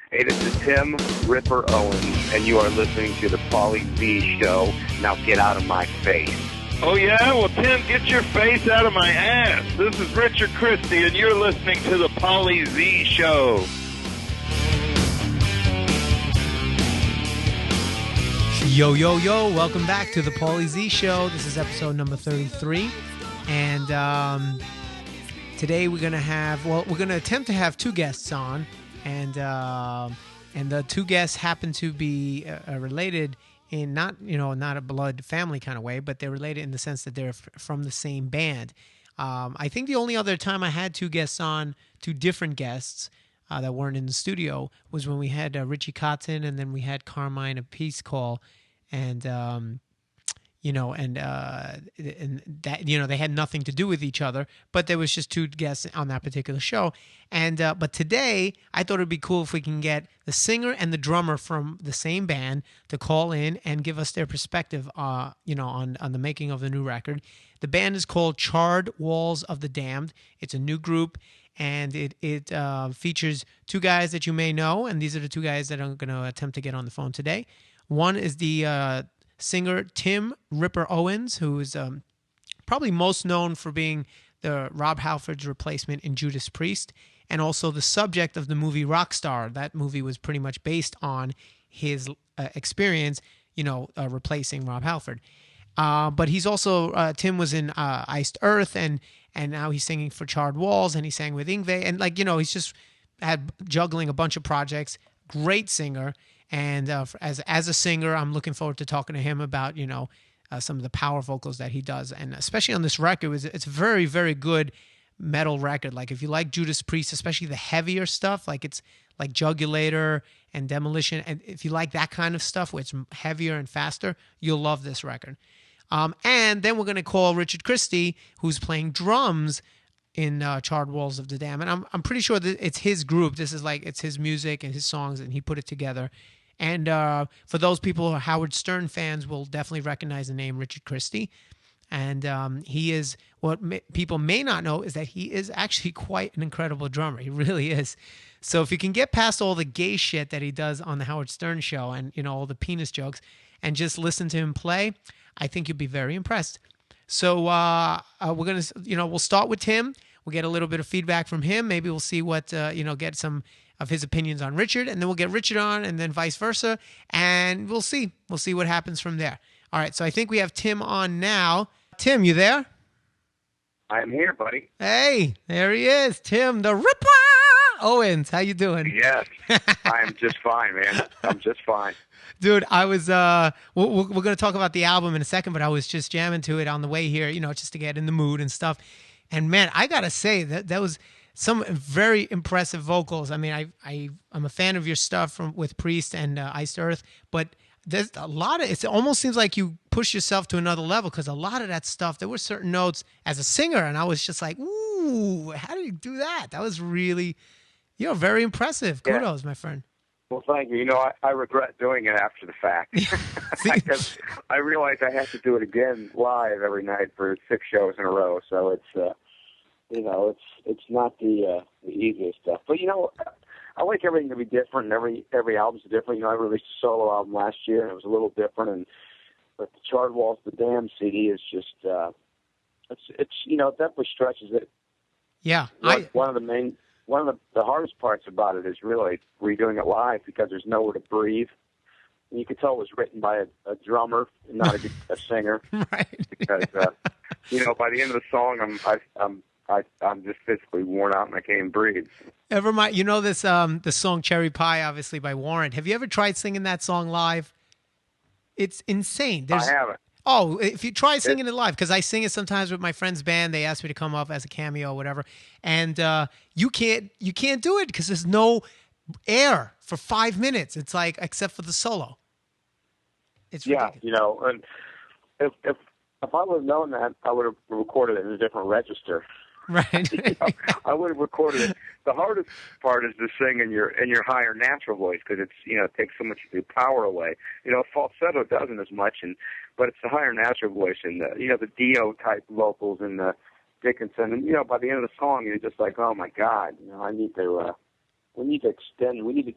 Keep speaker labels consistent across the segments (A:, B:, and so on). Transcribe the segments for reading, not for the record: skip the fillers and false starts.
A: Hey, this is Tim Ripper Owens, and you are listening to the Paulie Z Show. Now get out of my face.
B: Oh, yeah? Well, Tim, get your face out of my ass. This is Richard Christie, and you're listening to the Paulie Z Show.
C: Yo, yo, yo. Welcome back to the Paulie Z Show. This is episode number 33. And today we're going to attempt to have two guests on. And the two guests happen to be related in not a blood family kind of way, but they're related in the sense that they're from the same band. I think the only other time I had two guests on, two different guests that weren't in the studio, was when we had Richie Cotton, and then we had Carmine of Peace Call, and that they had nothing to do with each other, but there was just two guests on that particular show. And but today I thought it'd be cool if we can get the singer and the drummer from the same band to call in and give us their perspective on the making of the new record. The band is called Charred Walls of the Damned. It's a new group, and it features two guys that you may know, and these are the two guys that I'm going to attempt to get on the phone today. One is the singer Tim Ripper Owens, who is probably most known for being the Rob Halford's replacement in Judas Priest, and also the subject of the movie Rockstar. That movie was pretty much based on his experience, replacing Rob Halford. But he's also Tim was in Iced Earth, and now he's singing for Charred Walls, and he sang with Yngwie, and he's just had juggling a bunch of projects. Great singer. And as a singer, I'm looking forward to talking to him about, some of the power vocals that he does. And especially on this record, it's a very, very good metal record. Like if you like Judas Priest, especially the heavier stuff, like it's like Jugulator and Demolition. And if you like that kind of stuff where it's heavier and faster, you'll love this record. And then we're going to call Richard Christie, who's playing drums in Charred Walls of the Damned. And I'm pretty sure that it's his group. This is it's his music and his songs, and he put it together. And for those people who are Howard Stern fans, will definitely recognize the name Richard Christie. And he is, what people may not know is that he is actually quite an incredible drummer. He really is. So if you can get past all the gay shit that he does on the Howard Stern show and, all the penis jokes, and just listen to him play, I think you'll be very impressed. So we're going to, we'll start with Tim. We'll get a little bit of feedback from him. Maybe we'll see what, get some of his opinions on Richard, and then we'll get Richard on, and then vice versa, and we'll see. We'll see what happens from there. All right, so I think we have Tim on now. Tim, you there?
A: I'm here, buddy.
C: Hey, there he is, Tim the Ripper Owens. How you doing?
A: Yes, I'm just fine, man. I'm just fine.
C: Dude, I was, we're going to talk about the album in a second, but I was just jamming to it on the way here, just to get in the mood and stuff. And man, I got to say that was some very impressive vocals. I mean, I'm a fan of your stuff with Priest and Iced Earth, but there's a lot of, it almost seems like you push yourself to another level, because a lot of that stuff, there were certain notes as a singer, and I was just like, ooh, how do you do that? That was really, very impressive. Kudos, my friend.
A: Well, thank you. I regret doing it after the fact. Because I realized I have to do it again live every night for 6 shows in a row, so it's, it's not the easiest stuff. But I like everything to be different, and every album's different. I released a solo album last year, and it was a little different. But the Charred Walls of the Damned CD is just it definitely stretches it.
C: Yeah,
A: one of the hardest parts about it is really redoing it live, because there's nowhere to breathe. And you could tell it was written by a drummer, not a singer.
C: Right.
A: Because by the end of the song, I'm just physically worn out and I can't even breathe.
C: Ever mind, this the song Cherry Pie, obviously by Warrant. Have you ever tried singing that song live? It's insane.
A: I haven't.
C: Oh, if you try singing it live, because I sing it sometimes with my friend's band. They ask me to come up as a cameo or whatever, and you can't do it because there's no air for 5 minutes. It's like, except for the solo. It's ridiculous.
A: And if I would have known that, I would have recorded it in a different register.
C: Right.
A: I would have recorded it. The hardest part is to sing in your higher natural voice, because it's it takes so much of your power away. Falsetto doesn't as much, but it's the higher natural voice and the Dio type vocals and the Dickinson, and by the end of the song you're just like, oh my God, we need to extend, we need to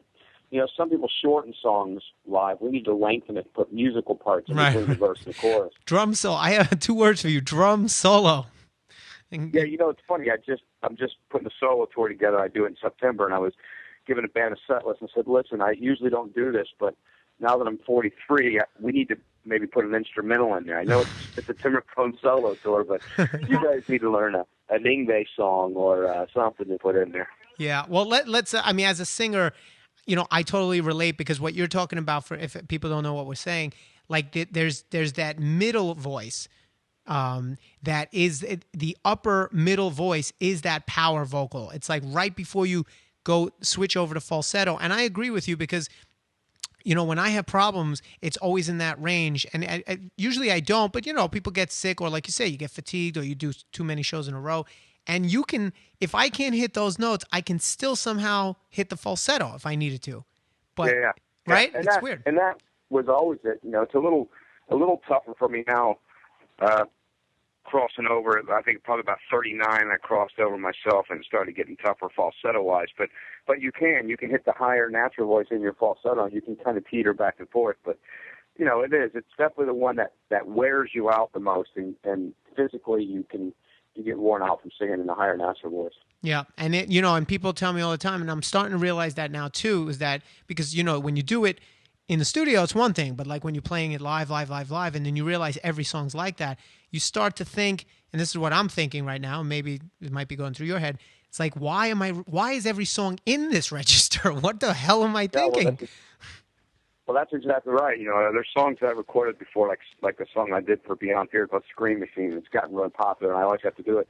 A: some people shorten songs live. We need to lengthen it, put musical parts in between the verse and the chorus.
C: Drum solo. I have 2 words for you. Drum solo.
A: Yeah, it's funny. I'm just putting a solo tour together. I do it in September, and I was giving a band a set list and said, listen, I usually don't do this, but now that I'm 43, we need to maybe put an instrumental in there. I know it's a Timberphone solo tour, but you guys need to learn an Ingve song or something to put in there.
C: Yeah, well, let's. I mean, as a singer, I totally relate, because what you're talking about, for if people don't know what we're saying, like there's that middle voice, that is the upper middle voice is that power vocal. It's like right before you go switch over to falsetto. And I agree with you, because when I have problems, it's always in that range. And usually I don't, but people get sick, or like you say, you get fatigued, or you do too many shows in a row. And if I can't hit those notes, I can still somehow hit the falsetto if I needed to. But,
A: yeah.
C: Right?
A: And
C: it's weird.
A: And that was always it. It's a little tougher for me now, crossing over. I think probably about 39, I crossed over myself and started getting tougher falsetto-wise. But you can hit the higher natural voice in your falsetto, and you can kind of teeter back and forth. But, it's definitely the one that wears you out the most, and physically you get worn out from singing in the higher natural voice.
C: Yeah, and and people tell me all the time, and I'm starting to realize that now too, is that because when you do it in the studio, it's one thing, but like when you're playing it live, and then you realize every song's like that, you start to think, and this is what I'm thinking right now, maybe it might be going through your head. It's like, why is every song in this register? What the hell am I thinking?
A: Well, that's exactly right. There's songs that I recorded before, like the song I did for Beyond Fear called Scream Machine. It's gotten really popular, and I always have to do it.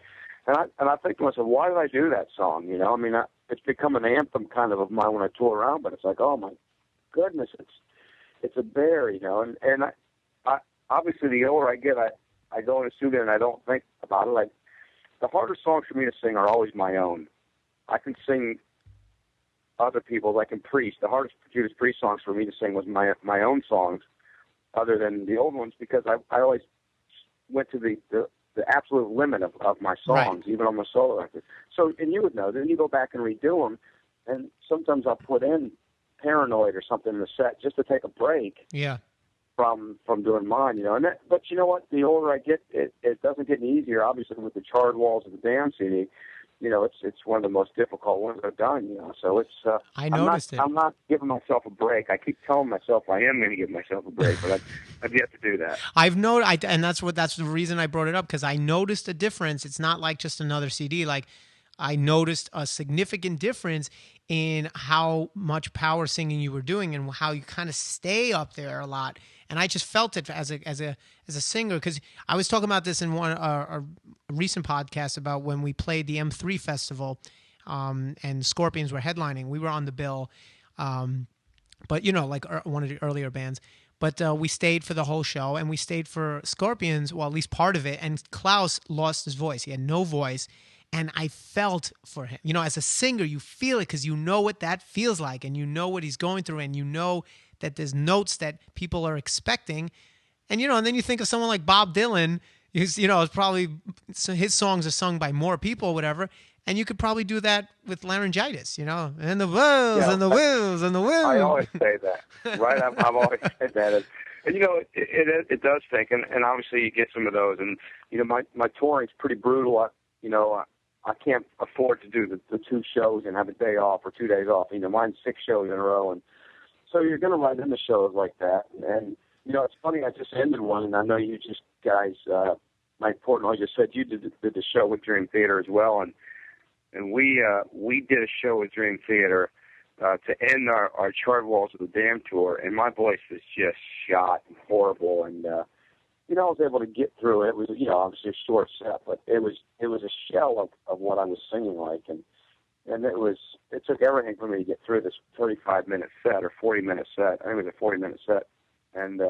A: And I think to myself, why did I do that song? It's become an anthem kind of mine when I tour around. But it's like, oh my goodness, it's a bear, And I obviously the older I get, I go in the studio and I don't think about it. Like the hardest songs for me to sing are always my own. I can sing other people, like in Priest. The hardest Judas Priest songs for me to sing was my own songs, other than the old ones, because I always went to the absolute limit of my songs, even on my solo record. So, and you would know, then you go back and redo them, and sometimes I'll put in Paranoid or something in the set just to take a break.
C: Yeah.
A: From doing mine, but you know what? The older I get, it doesn't get any easier. Obviously, with the Charred Walls of the Damned CD, it's one of the most difficult ones I've done. So it's
C: I noticed
A: I'm not giving myself a break. I keep telling myself I am going to give myself a break, but I've yet to do that.
C: I've noticed, and that's the reason I brought it up, because I noticed a difference. It's not like just another CD. Like I noticed a significant difference in how much power singing you were doing, and how you kind of stay up there a lot. And I just felt it as a singer, because I was talking about this in a recent podcast about when we played the M3 Festival, and Scorpions were headlining. We were on the bill, but like one of the earlier bands. But we stayed for the whole show, and we stayed for Scorpions, well, at least part of it. And Klaus lost his voice; he had no voice. And I felt for him. As a singer, you feel it, because you know what that feels like, and you know what he's going through, and you know that there's notes that people are expecting. And, and then you think of someone like Bob Dylan, who's, it's probably, his songs are sung by more people or whatever, and you could probably do that with laryngitis, and the wills and the wills and the wills.
A: I always say that, right? I've always said that. And, it does think, and obviously you get some of those. And, my touring's pretty brutal. I can't afford to do the 2 shows and have a day off or 2 days off. Mine's 6 shows in a row. And so you're going to write into shows like that. And, it's funny, I just ended one, and I know you guys, Mike Portnoy just said you did the show with Dream Theater as well. And we did a show with Dream Theater to end our Charred Walls of the Damned tour. And my voice was just shot and horrible. And, I was able to get through it. It was, obviously a short set, but it was a shell of what I was singing like, and it took everything for me to get through this 35-minute set or 40-minute set. I think it was a 40-minute set, and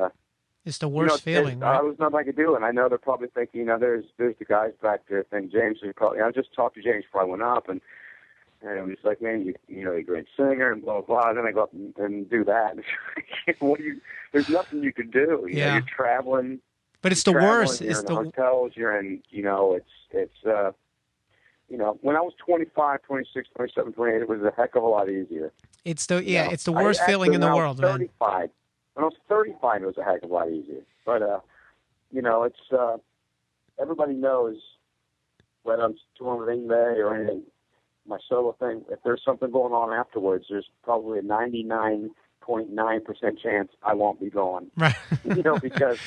C: it's the worst feeling. Right?
A: There was nothing I could do, and I know they're probably thinking, there's the guys back there thinking James is probably. I just talked to James before I went up, and he's like, man, you're a great singer, and blah, blah, blah. And then I go up and do that. There's nothing you could do. You're traveling.
C: But it's the worst.
A: You're in hotels. You're in, when I was 25, 26, 27, 28, it was a heck of a lot easier.
C: It's the
A: You know,
C: it's the worst feeling in the world,
A: when I was
C: man.
A: 35, when I was 35, it was a heck of a lot easier. But you know, it's everybody knows whether I'm touring with Ingve or anything, my solo thing. If there's something going on afterwards, there's probably a 99.9% chance I won't be going.
C: Right.
A: You know, because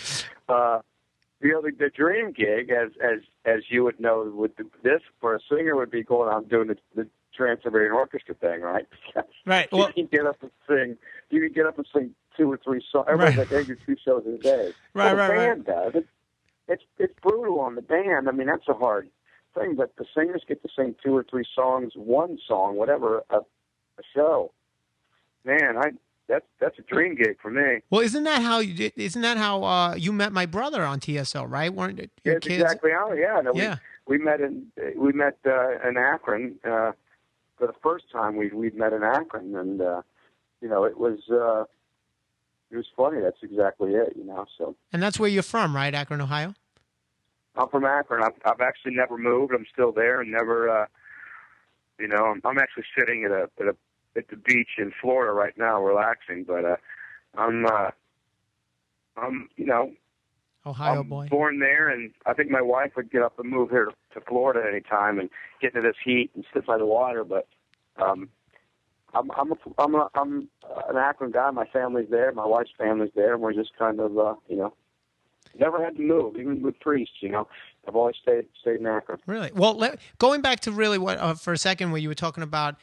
A: the dream gig, as you would know, with this for a singer would be going out doing the Trans-Siberian Orchestra thing, right?
C: Right. Well,
A: you can get up and sing. You can get up and sing 2 or 3 songs. Everybody's like, they do 2 shows in a day.
C: Right,
A: well, the
C: right,
A: band does. It's brutal on the band. I mean, that's a hard thing. But the singers get to sing 2 or 3 songs, 1 song, whatever, a show. Man, that's a dream gig for me.
C: Well, isn't that how you did? Isn't that how you met my brother on TSL? Right? Weren't it your
A: That's
C: kids?
A: exactly how. Yeah. No,
C: Yeah.
A: We met in Akron for the first time. We met in Akron, and you know, it was funny. That's exactly it. You know, so.
C: And that's where you're from, right? Akron, Ohio.
A: I'm from Akron. I've actually never moved. I'm still there, and never. You know, I'm actually sitting at the beach in Florida right now, relaxing. But I'm you know,
C: Ohio
A: I'm
C: boy.
A: born there, and I think my wife would get up and move here to Florida at any time and get into this heat and sit by the water. But I'm an Akron guy. My family's there. My wife's family's there, and we're just kind of you know, never had to move, even with Priest. You know, I've always stayed in Akron.
C: Really? Well, going back to really what for a second, where you were talking about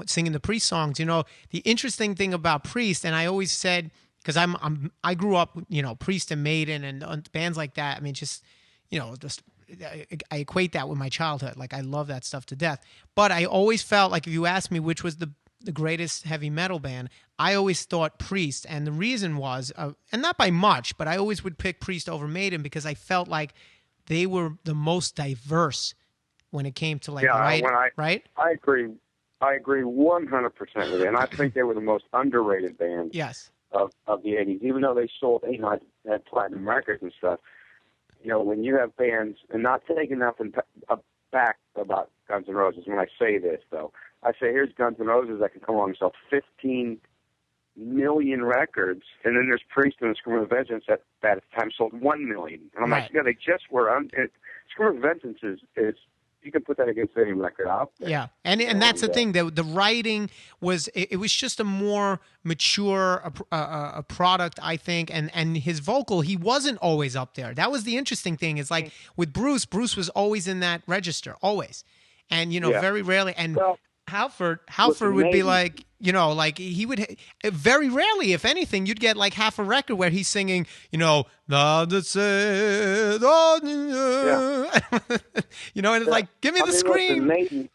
C: singing the Priest songs. You know, the interesting thing about Priest, and I always said, because I grew up, you know, Priest and Maiden and bands like that. I mean, just, you know, just I equate that with my childhood. Like, I love that stuff to death. But I always felt like, if you asked me which was the greatest heavy metal band, I always thought Priest. And the reason was, and not by much, but I always would pick Priest over Maiden because I felt like they were the most diverse when it came to, like, right?
A: I agree 100% with you. And I think they were the most underrated band.
C: Yes.
A: Of the 80s, even though they sold, you know, had platinum records and stuff. You know, when you have bands, and not taking nothing back about Guns N' Roses when I say this, though. I say, here's Guns N' Roses that can come along and sell 15 million records, and then there's Priest and Scream of Vengeance that at the time sold 1 million. And I'm like, yeah, they just were. Scream of Vengeance is you can put that against any record out there.
C: Yeah, and that's the thing. The writing was, it was just a more mature a product, I think, and his vocal, he wasn't always up there. That was the interesting thing. Is like with Bruce was always in that register, always, and you know, very rarely. And Halford would be like, you know, like he would very rarely, if anything, you'd get like half a record where he's singing, you know, you know, and it's like, give me the scream.
A: Listen,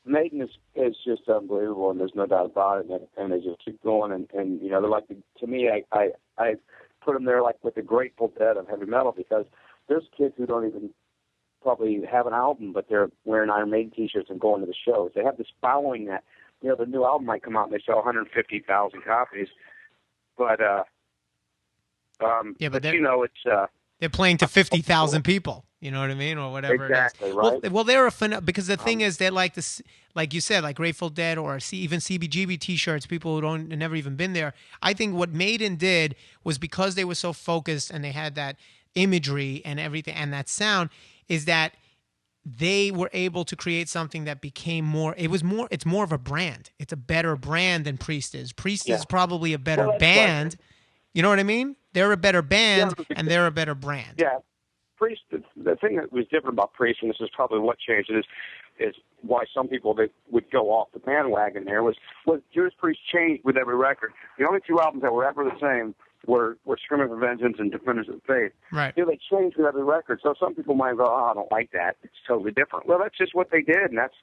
A: Maiden is just unbelievable, and there's no doubt about it. And they just keep going, and you know, they're like, to me, I put them there like with the Grateful Dead of heavy metal, because there's kids who don't even probably have an album, but they're wearing Iron Maiden t-shirts and going to the shows. They have this following that, you know, the new album might come out and they sell 150,000 copies, but
C: but
A: you know, it's
C: they're playing to 50,000 people. You know what I mean, or whatever.
A: Exactly,
C: it is.
A: Right.
C: Well, they're because the thing is, they're like this, like you said, like Grateful Dead or even CBGB t-shirts. People who don't never even been there. I think what Maiden did was, because they were so focused and they had that imagery and everything and that sound, is that they were able to create something that became more. It's more of a brand. It's a better brand than Priest is. Priest is probably a better band. Right. You know what I mean? They're a better band and they're a better brand.
A: Yeah. Priest, the thing that was different about Priest, and this is probably what changed it, is why some people that would go off the bandwagon there was Judas Priest changed with every record. The only 2 albums that were ever the same were Screaming for Vengeance and Defenders of the Faith.
C: Right.
A: You know, they changed with every record. So some people might go, I don't like that. It's totally different. Well, that's just what they did, and that's,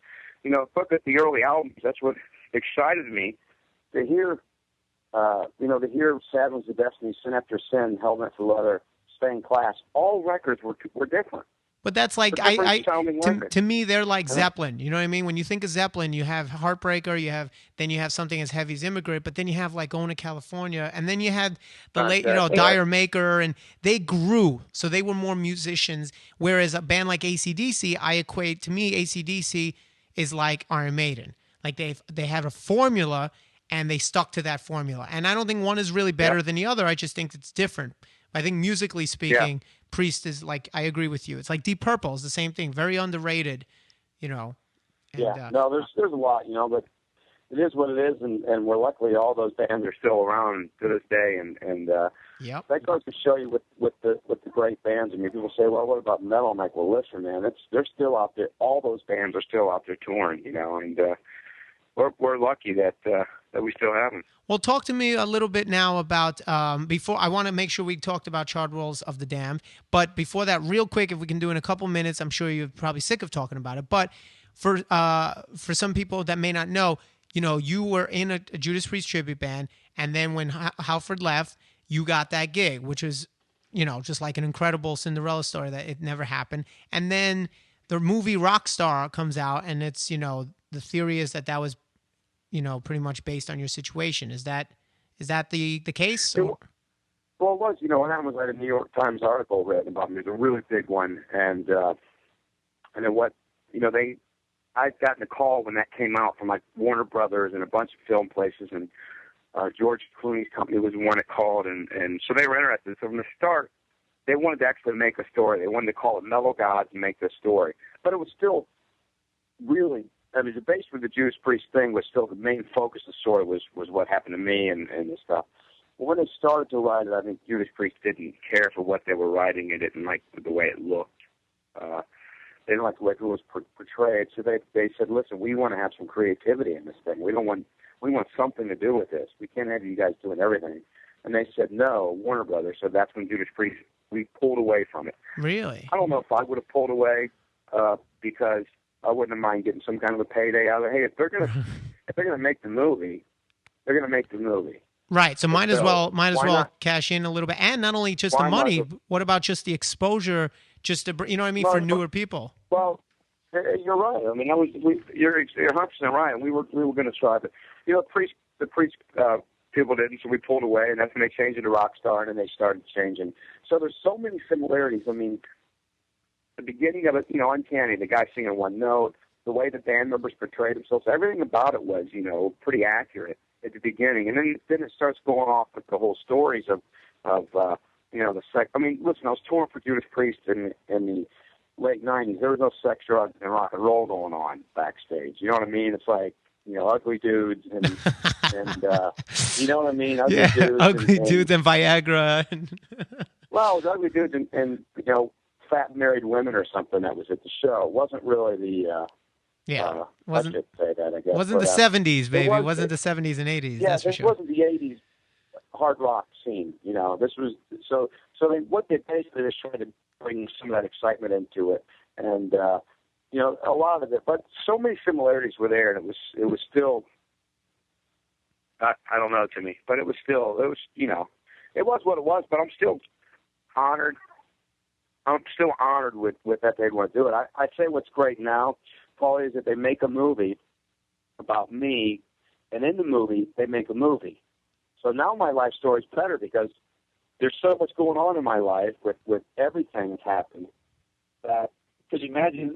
A: you know, look at the early albums. That's what excited me to hear. You know, to hear Sad Ones of Destiny, Sin After Sin, Helmet for Leather, Stained Class. All records were different.
C: But that's like, to me, they're like Zeppelin. You know what I mean? When you think of Zeppelin, you have Heartbreaker, then you have something as heavy as Immigrant, but then you have like Going to California, and then you had the late, you know, Dire Maker, and they grew. So they were more musicians. Whereas a band like AC/DC, to me, AC/DC is like Iron Maiden. Like they have a formula, and they stuck to that formula. And I don't think one is really better than the other. I just think it's different. I think musically speaking, Priest is like, I agree with you. It's like Deep Purple is the same thing, very underrated, you know. And,
A: no, there's a lot, you know, but it is what it is, and we're luckily all those bands are still around to this day, and that goes to show you with the great bands. I mean, people say, well, what about metal? I'm like, well, listen, man, they're still out there. All those bands are still out there touring, you know, and we're lucky that we still have them.
C: Well, talk to me a little bit now about before. I want to make sure we talked about Charred Walls of the Damned, but before that, real quick, if we can do in a couple minutes, I'm sure you're probably sick of talking about it, but for some people that may not know, you know, you were in a Judas Priest tribute band, and then when Halford left, you got that gig, which was, you know, just like an incredible Cinderella story that it never happened. And then the movie Rockstar comes out, and it's, you know, the theory is that was, you know, pretty much based on your situation. Is that the case? Or?
A: Well, it was, you know, when I was at a New York Times article written about me, it was a really big one, and then what, you know, I'd gotten a call when that came out from like Warner Brothers and a bunch of film places, and George Clooney's company was the one that called, and so they were interested. So from the start, they wanted to actually make a story. They wanted to call it Mellow Gods and make this story. But it was still really, I mean, the base for the Judas Priest thing was still the main focus of the story was what happened to me and this stuff. But when they started to write it, I think Judas Priest didn't care for what they were writing. It didn't like the way it looked. They didn't like the way it was portrayed. So they said, listen, we want to have some creativity in this thing. We want something to do with this. We can't have you guys doing everything. And they said, no, Warner Brothers. So that's when Judas Priest, we pulled away from it.
C: Really?
A: I don't know if I would have pulled away because I wouldn't mind getting some kind of a payday out of it. Hey, if they're gonna make the movie, they're gonna make the movie.
C: Right. So might as well cash in a little bit, and not only just the money. What about just the exposure? Just to, you know what I mean, for newer people.
A: Well, you're right. I mean, you're 100% right. And we were going to try, but you know, the Priest people didn't, so we pulled away, and that's when they changed it to Rockstar, and then they started changing. So there's so many similarities. I mean, the beginning of it, you know, uncanny. The guy singing one note, the way the band members portrayed themselves, everything about it was, you know, pretty accurate at the beginning, and then it starts going off with the whole stories of you know, I mean, listen, I was touring for Judas Priest in the late 90s. There was no sex, drugs, and rock and roll going on backstage. You know what I mean? It's like, you know, ugly dudes and you know what I mean? Ugly dudes.
C: Ugly dudes and Viagra.
A: Well, it was ugly dudes and, you know, fat married women or something that was at the show. It wasn't really the... I should say that, I guess.
C: Wasn't the 70s, baby. It wasn't the 70s and 80s.
A: Yeah,
C: that's for
A: it
C: sure.
A: wasn't the 80s hard rock scene, you know. This was what they basically was trying to bring some of that excitement into it, and you know, a lot of it. But so many similarities were there, and it was still I don't know, to me, but it was you know, it was what it was. But I'm still honored. I'm still honored with that they want to do it. I say what's great now, Paulie, is that they make a movie about me, and in the movie they make a movie. So now my life story is better because there's so much going on in my life with everything that's happened. That, could you imagine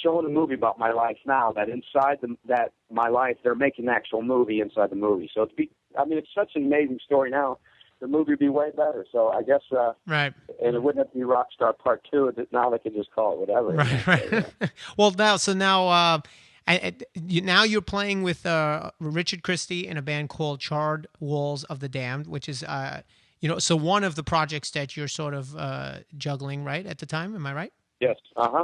A: showing a movie about my life now, that inside that my life, they're making an actual movie inside the movie. So it's such an amazing story now. The movie would be way better. So I guess,
C: right.
A: And it wouldn't have to be Rockstar Part 2. Now they could just call it whatever.
C: Right. Well, now you're playing with Richard Christie in a band called Charred Walls of the Damned, which is, you know, so one of the projects that you're sort of juggling, right, at the time. Am I right?
A: Yes.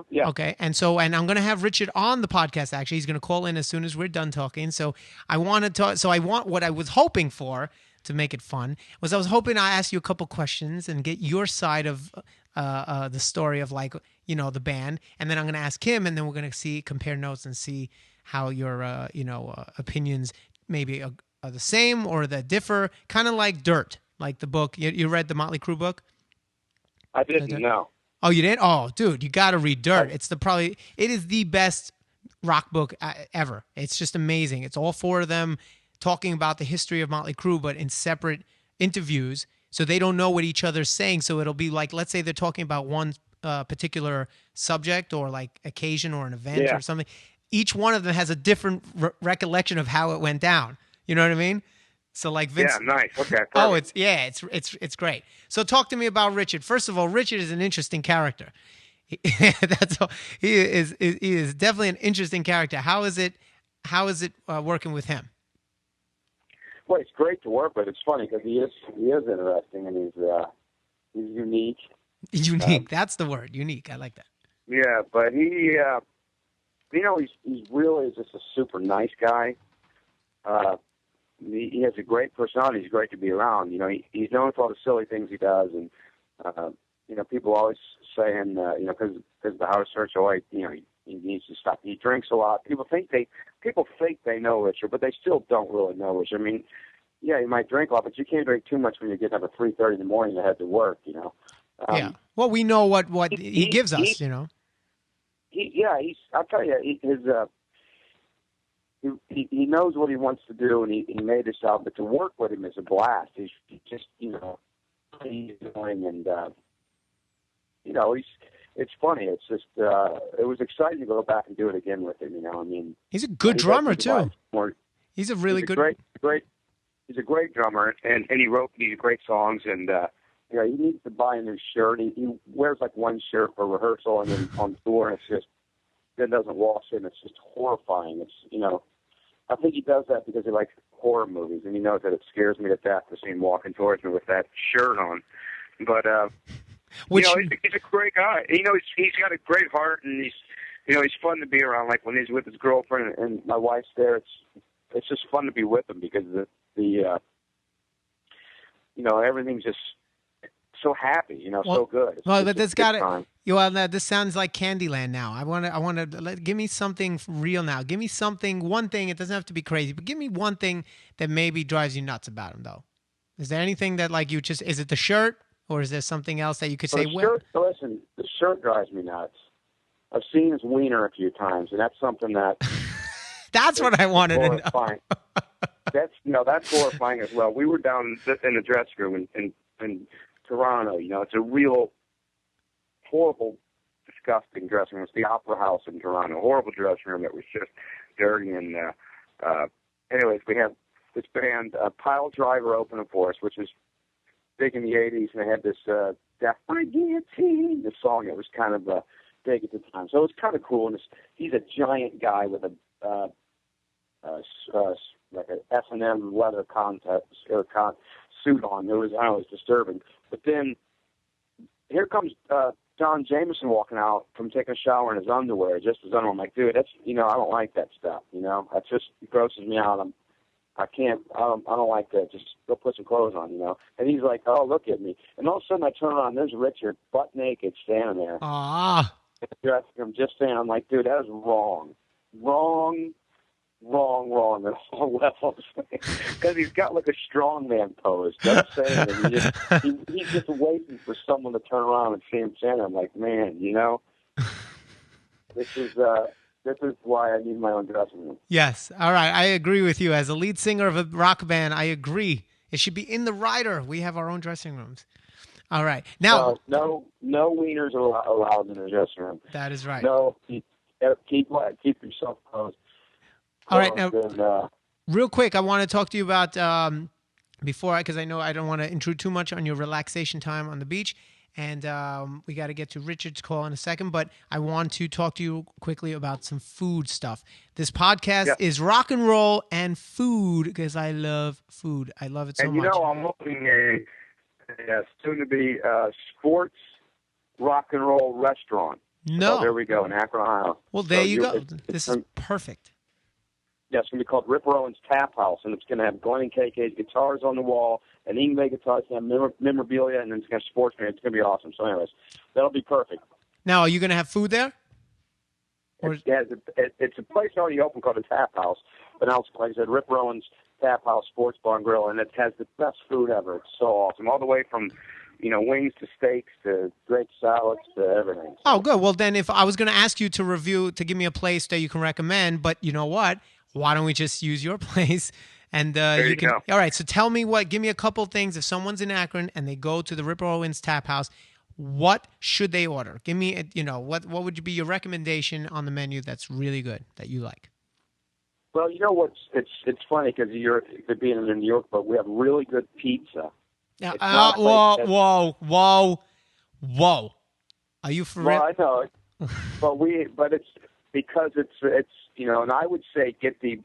A: Yeah.
C: Okay. And I'm going to have Richard on the podcast. Actually, he's going to call in as soon as we're done talking. So what I was hoping for, to make it fun, was I was hoping I ask you a couple questions and get your side of the story of, like, you know, the band, and then I'm going to ask him, and then we're going to compare notes and see how your opinions maybe are the same or that differ, kind of like Dirt, like the book. You read the Motley Crue book?
A: I didn't. No.
C: Oh, you didn't? Oh, dude, you got to read Dirt. It is the best rock book ever. It's just amazing. It's all four of them talking about the history of Motley Crue, but in separate interviews, so they don't know what each other's saying. So it'll be like, let's say they're talking about one particular subject or like occasion or an event or something. Each one of them has a different recollection of how it went down. You know what I mean? So like Vince.
A: Yeah, nice. Okay. Perfect.
C: Oh, it's great. So talk to me about Richard. First of all, Richard is an interesting character. That's all. He is definitely an interesting character. How is it working with him?
A: Well, it's great to work with. It's funny because he is interesting and he's unique.
C: Unique. That's the word. Unique. I like that.
A: Yeah, but he, he's really just a super nice guy. He has a great personality. He's great to be around. He's known for all the silly things he does, and people always saying, because the house search, he needs to stop. He drinks a lot. People think they know Richard, but they still don't really know Richard. I mean, yeah, you might drink a lot, but you can't drink too much when you get up at 3:30 in the morning to head to work.
C: Yeah. Well, we know what he gives us.
A: I'll tell you, he knows what he wants to do, and he made this out. But to work with him is a blast. He's just he's doing, and it's funny. It's just it was exciting to go back and do it again with him. I mean,
C: he's a good drummer too. He's a really good.
A: He's a great drummer, and he wrote these great songs. And he needs to buy a new shirt. He wears like one shirt for rehearsal, and then on tour, and it's just then doesn't wash it. And it's just horrifying. It's I think he does that because he likes horror movies, and he knows that it scares me to death to see him walking towards me with that shirt on. But he's a great guy. He's got a great heart, and he's fun to be around. Like when he's with his girlfriend and my wife's there, it's just fun to be with him because the everything's just so happy, so good.
C: But this got it. This sounds like Candyland now. I want to give me something real now. Give me one thing. It doesn't have to be crazy, but give me one thing that maybe drives you nuts about him, though. Is there anything that is it the shirt, or is there something else that you could say?
A: Listen, the shirt drives me nuts. I've seen his wiener a few times, and that's something that.
C: That's what I wanted to know.
A: That's horrifying as well. We were down in the dressing room in Toronto. It's a real horrible, disgusting dressing room. It's the Opera House in Toronto. Horrible dressing room that was just dirty. And anyways, we have this band, Pile Driver, opening for us, which is big in the '80s, and they had this Death by Guillotine, this song that was kind of big at the time. So it was kind of cool. And he's a giant guy with a like an S&M leather suit on. It was disturbing. But then here comes John Jameson walking out from taking a shower in his underwear, just his underwear. I'm like, dude, that's I don't like that stuff. That just grosses me out. I don't like that. Just go put some clothes on. And he's like, oh, look at me. And all of a sudden I turn around, there's Richard, butt naked, standing there.
C: Ah.
A: I'm just saying, I'm like, dude, that is wrong at all levels. Because he's got like a strongman pose. Just saying, he's just waiting for someone to turn around and see him standing. I'm like, man, this is why I need my own dressing room.
C: Yes, all right, I agree with you. As a lead singer of a rock band, I agree. It should be in the rider. We have our own dressing rooms. All right, now
A: no wieners are allowed in the dressing room.
C: That is right.
A: No, keep yourself closed.
C: All right, now, real quick, I want to talk to you about, because I know I don't want to intrude too much on your relaxation time on the beach, and we got to get to Richard's call in a second, but I want to talk to you quickly about some food stuff. This podcast is rock and roll and food, because I love food. I love it so much.
A: And I'm opening a soon-to-be sports rock and roll restaurant.
C: No.
A: So there we go, in Akron, Ohio.
C: Well, there you go. This is perfect.
A: Yeah, it's going to be called Rip Rowan's Tap House, and it's going to have Glenn and KK's guitars on the wall, and Ingve guitars, and memorabilia, and then it's going to have sports fans. It's going to be awesome. So anyways, that'll be perfect.
C: Now, are you going to have food there?
A: It's a place already open called the Tap House, but now it's like I said, Rip Rowan's Tap House Sports Bar and Grill, and it has the best food ever. It's so awesome, all the way from wings to steaks to great salads to everything.
C: Oh, good. Well, then if I was going to ask you to give me a place that you can recommend, but you know what? Why don't we just use your place? And
A: there you can. Go.
C: All right. So tell me give me a couple things. If someone's in Akron and they go to the Rip Rowan's Tap House, what should they order? Give me, what would be your recommendation on the menu that's really good that you like?
A: Well, you know what's it's funny because you're being in New York, but we have really good pizza.
C: Now,
A: It's not like
C: whoa. Are you for real?
A: well, I know, but it's because it's and I would say get the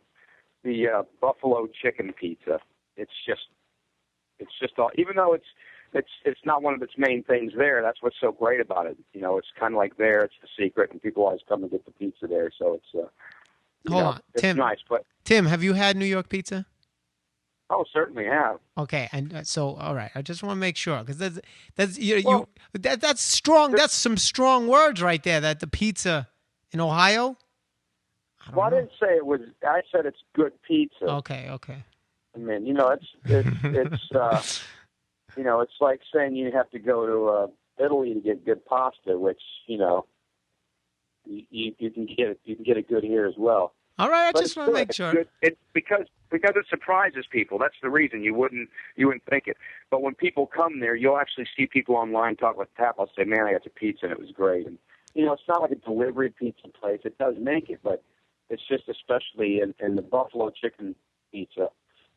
A: buffalo chicken pizza. It's just all, even though it's not one of its main things there. That's what's so great about it. It's kind of like there. It's the secret, and people always come and get the pizza there. So it's
C: Hold on,
A: it's
C: Tim.
A: nice. But
C: Tim, have you had New York pizza?
A: oh, certainly have.
C: Okay, and so all right, I just want to make sure because that's strong. That's some strong words right there. That the pizza in Ohio.
A: I didn't say it was. I said it's good pizza.
C: Okay.
A: I mean, it's it's like saying you have to go to Italy to get good pasta, which you can get it. You can get it good here as well.
C: All right, I
A: But
C: just want to make sure.
A: It's because it surprises people. That's the reason you wouldn't think it. But when people come there, you'll actually see people online talk about tapas. Say, "Man, I got your pizza and it was great." And it's not like a delivery pizza place. It does make it, but it's just especially in the buffalo chicken pizza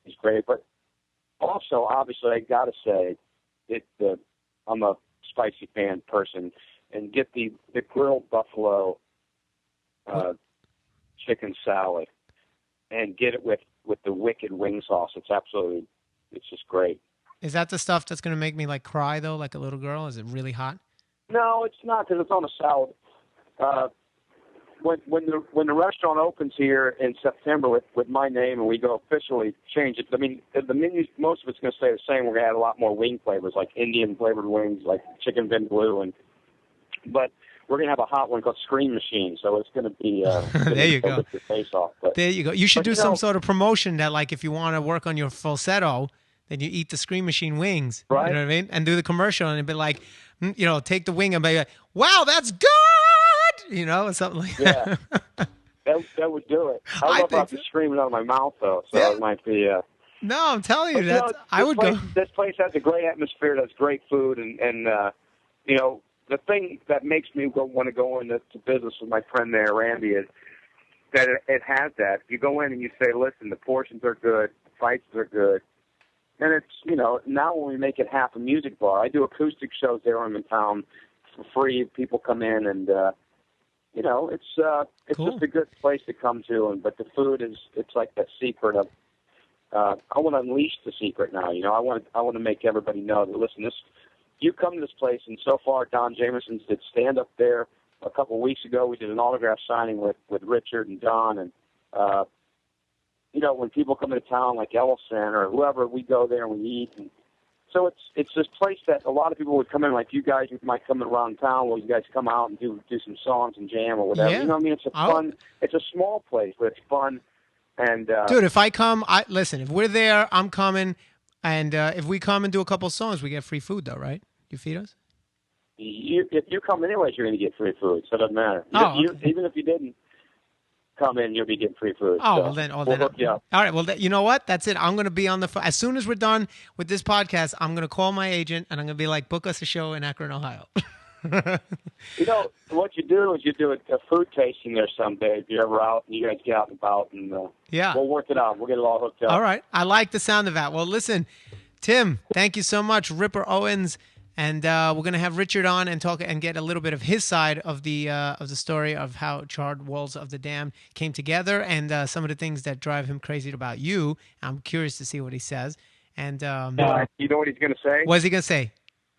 A: is great. But also, obviously, I got to say, I'm a spicy pan person, and get the grilled buffalo chicken salad, and get it with the wicked wing sauce. It's just great.
C: Is that the stuff that's going to make me like cry though, like a little girl? Is it really hot?
A: No, it's not, because it's on a salad. When the restaurant opens here in September with my name and we go officially change it, I mean, the menu, most of it's going to stay the same. We're going to add a lot more wing flavors, like Indian flavored wings, like chicken vindaloo, but we're going to have a hot one called Scream Machine, so it's going to be
C: there you go.
A: Rip your face off. But,
C: there you go. You should do some sort of promotion that, like, if you want to work on your falsetto, then you eat the Scream Machine wings.
A: Right.
C: You know what I mean? And do the commercial and it'd be like, take the wing and be like, wow, that's good! Or something like that.
A: Yeah. That would do it. I love about the screaming out of my mouth, though, so it might be...
C: No, I'm telling you,
A: go. This place has a great atmosphere, that's great food, and the thing that makes me want to go into business with my friend there, Randy, is that it has that. You go in and you say, listen, the portions are good, the prices are good, and it's, now when we make it half a music bar, I do acoustic shows there when I'm in town for free. People come in and, it's
C: cool.
A: just a good place to come to, but the food it's like that secret of, I want to unleash the secret now. I want to make everybody know that, listen, you come to this place, and so far Don Jameson's did stand up there a couple of weeks ago. We did an autograph signing with Richard and Don, and when people come into town like Ellison or whoever, we go there and we eat. And so it's this place that a lot of people would come in, like you guys might come around town. Well, you guys come out and do some songs and jam or whatever.
C: Yeah.
A: You know what I mean? It's fun. It's a small place, but it's fun. And
C: dude, if I come, listen. If we're there, I'm coming. And if we come and do a couple songs, we get free food, though, right? You feed us?
A: If you come anyways, you're going to get free food, so it doesn't matter. Even if you didn't come in, you'll be getting free food.
C: Oh,
A: so
C: well then,
A: we'll hook you up.
C: All right, well, you know what? That's it. I'm going to be on the phone. As soon as we're done with this podcast, I'm going to call my agent, and I'm going to be like, book us a show in Akron, Ohio.
A: What you do is you do a food tasting there someday if you're ever out and you guys get out and about, and we'll work it out. We'll get it all hooked up.
C: All right. I like the sound of that. Well, listen, Tim, thank you so much. Ripper Owens. And we're going to have Richard on and talk and get a little bit of his side of the story of how Charred Walls of the Damned came together and some of the things that drive him crazy about you. I'm curious to see what he says. And
A: you know what he's going to say?
C: What's he going to say?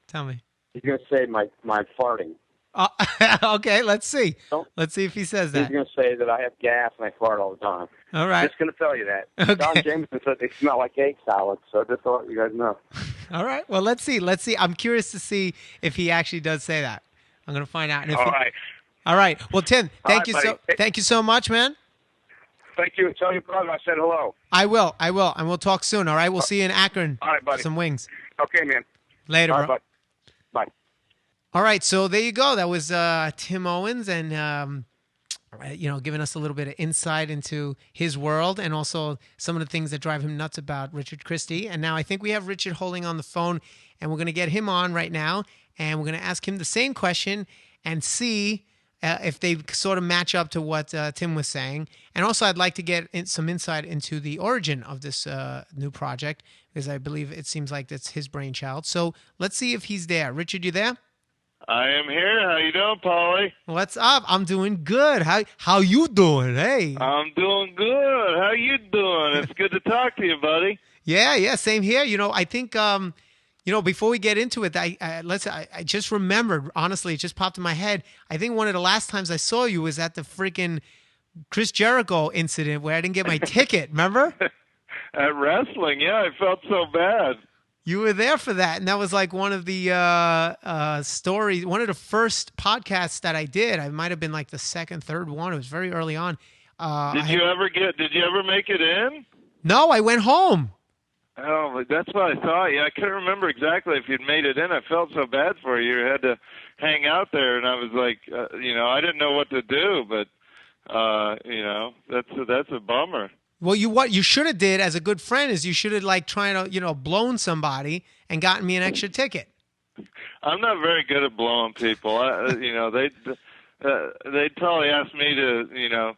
C: Tell me.
A: He's going to say my farting.
C: Okay, let's see. Let's see if he says that.
A: He's going to say that I have gas and I fart all the time.
C: All right.
A: Just going to tell you that.
C: Okay.
A: Don Jameson said they smell like egg salad, so just to let you guys know.
C: All right. Well, let's see. I'm curious to see if he actually does say that. I'm going to find out.
A: Right.
C: All right. Well, Tim, thank you so much, man.
A: Thank you. Tell your brother I said hello.
C: I will. And we'll talk soon. All right. We'll see you in Akron.
A: All right, buddy.
C: Some wings.
A: Okay, man.
C: Later,
A: all right,
C: bro.
A: Bye.
C: All right. So there you go. That was Tim Owens and, giving us a little bit of insight into his world and also some of the things that drive him nuts about Richard Christie. And now I think we have Richard holding on the phone, and we're going to get him on right now, and we're going to ask him the same question and see if they sort of match up to what Tim was saying. And also, I'd like to get some insight into the origin of this new project, because I believe it seems like it's his brainchild. So let's see if he's there. Richard, you there?
B: I am here. How you doing, Paulie?
C: What's up? I'm doing good. How you doing? Hey.
B: I'm doing good. How you doing? It's good to talk to you, buddy.
C: Yeah, same here. I think before we get into it, I just remembered, honestly, it just popped in my head. I think one of the last times I saw you was at the freaking Chris Jericho incident where I didn't get my ticket. Remember?
B: At wrestling, yeah, I felt so bad.
C: You were there for that, and that was like one of the stories, one of the first podcasts that I did. I might have been like the second, third one. It was very early on.
B: Did you ever make it in?
C: No, I went home.
B: Oh, that's what I thought. Yeah, I couldn't remember exactly if you'd made it in. I felt so bad for you. You had to hang out there, and I was like, I didn't know what to do, but that's a bummer.
C: Well, what you should have did as a good friend is you should have like trying to blown somebody and gotten me an extra ticket.
B: I'm not very good at blowing people. They'd probably ask me to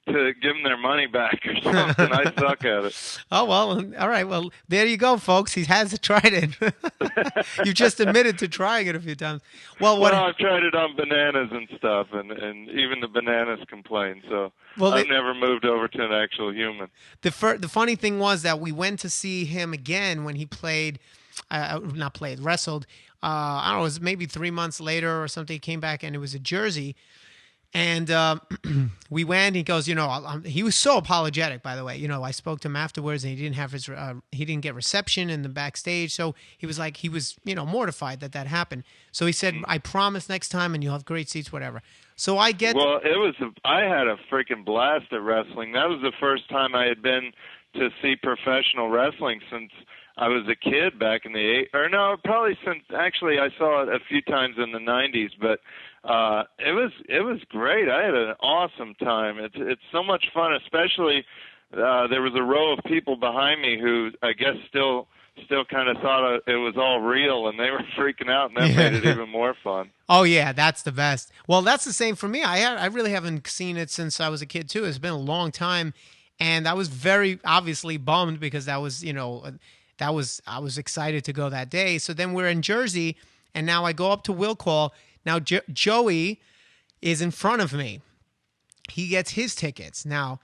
B: give them their money back or something. I suck at it.
C: Oh, well, all right. Well, there you go, folks. He has tried it. You just admitted to trying it a few times. Well,
B: I've tried it on bananas and stuff, and even the bananas complain. So I've never moved over to an actual human. The
C: funny thing was that we went to see him again when he wrestled. I don't know, it was maybe 3 months later or something. He came back, and it was a Jersey. And we went. He goes, he was so apologetic. By the way, I spoke to him afterwards, and he didn't have he didn't get reception in the backstage. So he was like, mortified that happened. So he said, "I promise next time, and you'll have great seats, whatever." So I get.
B: Well, I had a freaking blast at wrestling. That was the first time I had been to see professional wrestling since I was a kid back in the probably since actually I saw it a few times in the 90s, but. It was great. I had an awesome time. It's so much fun, especially there was a row of people behind me who I guess still kind of thought it was all real, and they were freaking out, and that made it even more fun.
C: Oh yeah, that's the best. Well, that's the same for me. I really haven't seen it since I was a kid too. It's been a long time, and I was very obviously bummed because I was excited to go that day. So then we're in Jersey, and now I go up to Will Call. Now, Joey is in front of me. He gets his tickets. Now,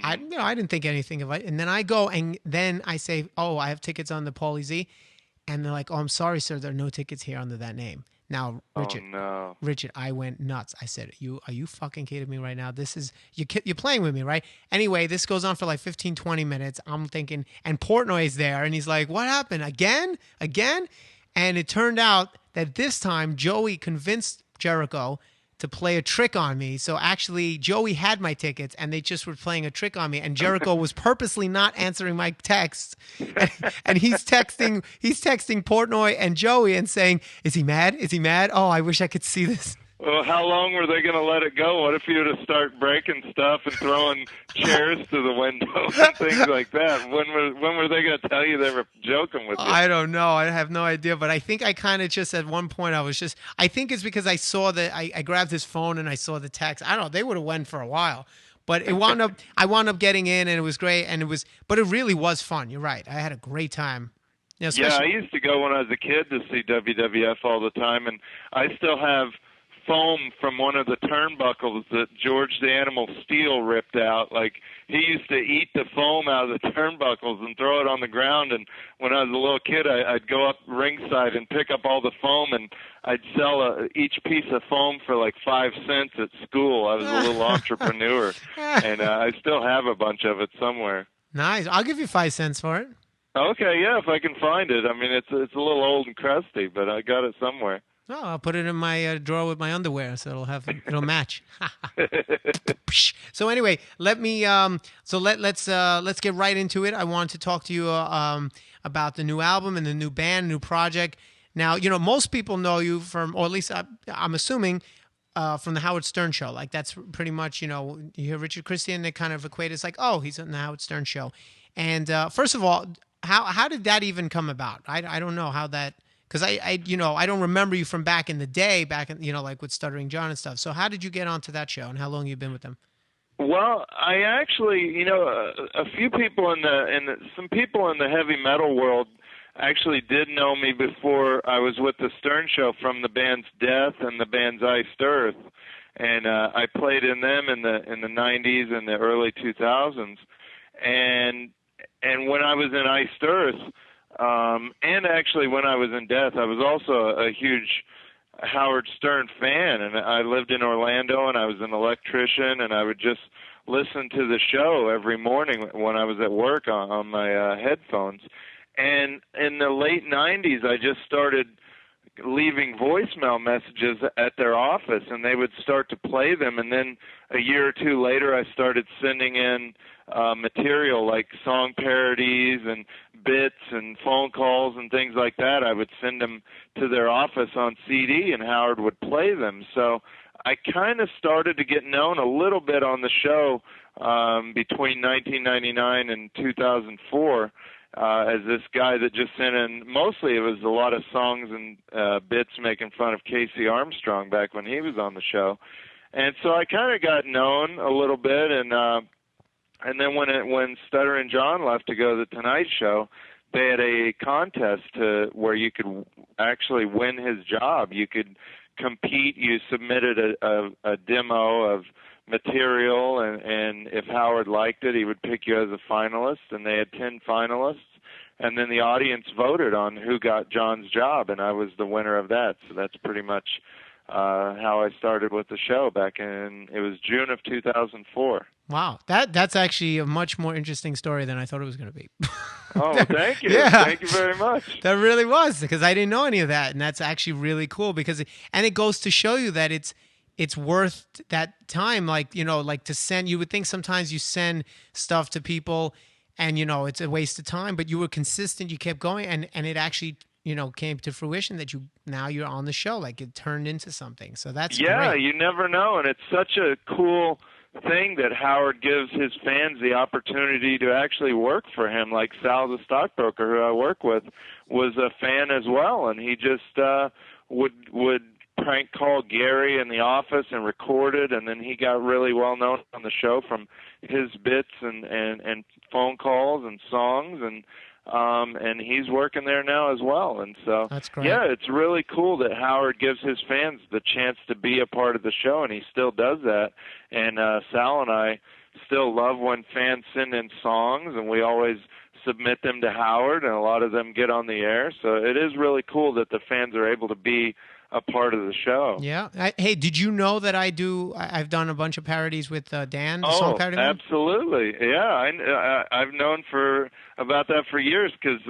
C: I didn't think anything of it. And then I go, and then I say, "Oh, I have tickets on the Paulie Z." And they're like, "Oh, I'm sorry, sir. There are no tickets here under that name." Now, Richard, Richard, I went nuts. I said, are you fucking kidding me right now? This is, you're playing with me, right? Anyway, this goes on for like 15, 20 minutes. I'm thinking, and Portnoy's there, and he's like, "What happened? Again? And it turned out that this time Joey convinced Jericho to play a trick on me. So actually Joey had my tickets, and they just were playing a trick on me, and Jericho was purposely not answering my texts. And he's texting Portnoy and Joey and saying, "Is he mad? Is he mad? Oh, I wish I could see this."
B: Well, how long were they going to let it go? What if you were to start breaking stuff and throwing chairs to the window and things like that? When were they going to tell you they were joking with you?
C: I don't know. I have no idea. But I think I kind of just at one point I think it's because I saw I grabbed his phone and I saw the text. I don't know. They would have went for a while. But I wound up getting in, and it was great. But it really was fun. You're right. I had a great time.
B: Yeah, I used to go when I was a kid to see WWF all the time, and I still have foam from one of the turnbuckles that George the Animal Steel ripped out. Like, he used to eat the foam out of the turnbuckles and throw it on the ground, and when I was a little kid, I'd go up ringside and pick up all the foam, and I'd sell each piece of foam for like 5 cents at school. I was a little entrepreneur, and I still have a bunch of it somewhere.
C: Nice. I'll give you 5 cents for it.
B: Okay, yeah, if I can find it. I mean, it's a little old and crusty, but I got it somewhere.
C: Oh, I'll put it in my drawer with my underwear, so it'll match. So anyway, let's get right into it. I want to talk to you about the new album and the new band, new project. Now, most people know you from, or at least I'm assuming, from the Howard Stern Show. Like, that's pretty much, you hear Richard Christie and they kind of equate it. It's like, oh, he's on the Howard Stern Show. And first of all, how did that even come about? I don't know how that. because I don't remember you from back in the day, like with Stuttering John and stuff. So how did you get onto that show, and how long you been with them?
B: Well, I actually, a few people some people in the heavy metal world actually did know me before I was with the Stern Show from the band's Death and the band's Iced Earth, and I played in them in the 90s and the early 2000s, and when I was in Iced Earth, and actually when I was in Death, I was also a huge Howard Stern fan, and I lived in Orlando, and I was an electrician, and I would just listen to the show every morning when I was at work on my headphones. And in the late 90s, I just started leaving voicemail messages at their office, and they would start to play them. And then a year or two later, I started sending in material like song parodies and bits and phone calls and things like that. I would send them to their office on CD, and Howard would play them. So I kind of started to get known a little bit on the show between 1999 and 2004 as this guy that just sent in, mostly it was a lot of songs and bits making fun of Casey Armstrong back when he was on the show. And so I kind of got known a little bit, and then when Stuttering John left to go to the Tonight Show, they had a contest where you could actually win his job. You could compete. You submitted a demo of material, and if Howard liked it, he would pick you as a finalist, and they had 10 finalists, and then the audience voted on who got John's job, and I was the winner of that. So that's pretty much how I started with the show it was June of 2004.
C: Wow, that's actually a much more interesting story than I thought it was going to be.
B: Oh, thank you.
C: Yeah.
B: Thank you very much.
C: That really was, because I didn't know any of that, and that's actually really cool and it goes to show you that it's worth that time, like to send. You would think sometimes you send stuff to people and it's a waste of time, but you were consistent, you kept going, and it actually came to fruition that now you're on the show, like it turned into something. So that's great.
B: You never know, and it's such a cool thing that Howard gives his fans the opportunity to actually work for him. Like Sal, the stockbroker who I work with, was a fan as well, and he just would prank call Gary in the office and record it, and then he got really well known on the show from his bits and phone calls and songs, and he's working there now as well. And so
C: that's great.
B: Yeah, it's really cool that Howard gives his fans the chance to be a part of the show, and he still does that. And Sal and I still love when fans send in songs, and we always submit them to Howard, and a lot of them get on the air. So it is really cool that the fans are able to be a part of the show.
C: Yeah. Hey, did you know that I've done a bunch of parodies with Dan, the song parody man?
B: Absolutely. Yeah, I've known about that for years, because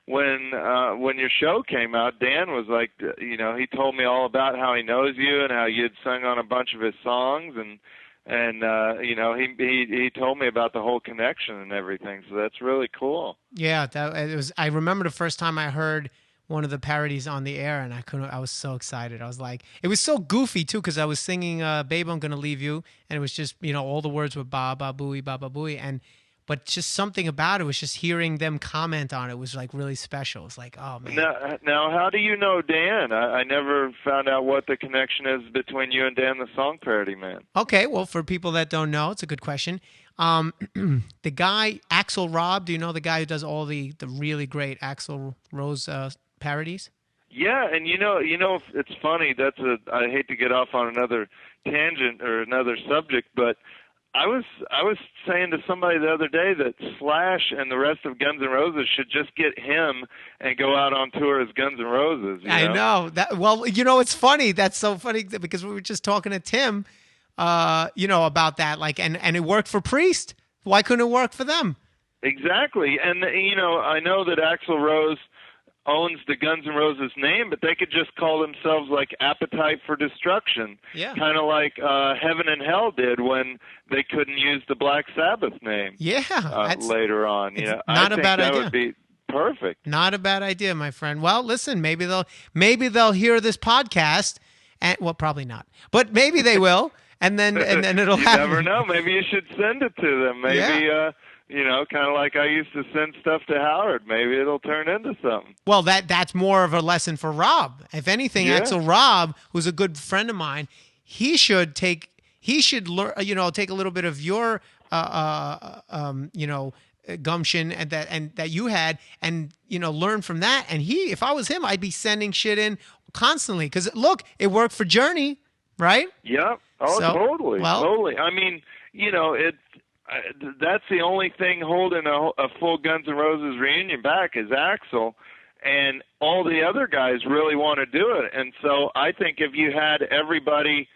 B: when your show came out, Dan was like, he told me all about how he knows you and how you'd sung on a bunch of his songs, and he told me about the whole connection and everything. So that's really cool.
C: Yeah, I remember the first time I heard one of the parodies on the air, and I was so excited. I was like, it was so goofy too, because I was singing Babe, I'm Gonna Leave You, and it was just, all the words were ba ba booey, but just something about it was just hearing them comment on it was like really special. It's like, oh man.
B: Now how do you know Dan? I never found out what the connection is between you and Dan, the song parody man.
C: Okay, well, for people that don't know, it's a good question. The guy, Axl Rob, do you know the guy who does all the really great Axl Rose parodies?
B: Yeah, and it's funny. I hate to get off on another tangent or another subject, but I was saying to somebody the other day that Slash and the rest of Guns N' Roses should just get him and go out on tour as Guns N' Roses.
C: I know that. Well, it's funny. That's so funny because we were just talking to Tim, about that. Like, and it worked for Priest. Why couldn't it work for them?
B: Exactly, and I know that Axl Rose owns the Guns N' Roses name, but they could just call themselves like Appetite for Destruction.
C: Yeah.
B: Kind of like Heaven and Hell did when they couldn't use the Black Sabbath name.
C: Yeah.
B: Later on.
C: Not a bad idea.
B: That would be perfect.
C: Not a bad idea, my friend. Well, listen, maybe they'll hear this podcast, and well, probably not, but maybe they will, and then it'll happen.
B: You never know. Maybe you should send it to them. Maybe.
C: Yeah.
B: kind of like I used to send stuff to Howard. Maybe it'll turn into something.
C: Well, that's more of a lesson for Rob. If anything,
B: Yeah.
C: Axl Rob, who's a good friend of mine, he should learn, take a little bit of your, gumption and that you had, and learn from that. And if I was him, I'd be sending shit in constantly, because look, it worked for Journey, right?
B: Yep. Oh,
C: So,
B: totally.
C: well-
B: Totally. I mean, that's the only thing holding a full Guns N' Roses reunion back is Axl, and all the other guys really want to do it. And so I think if you had everybody,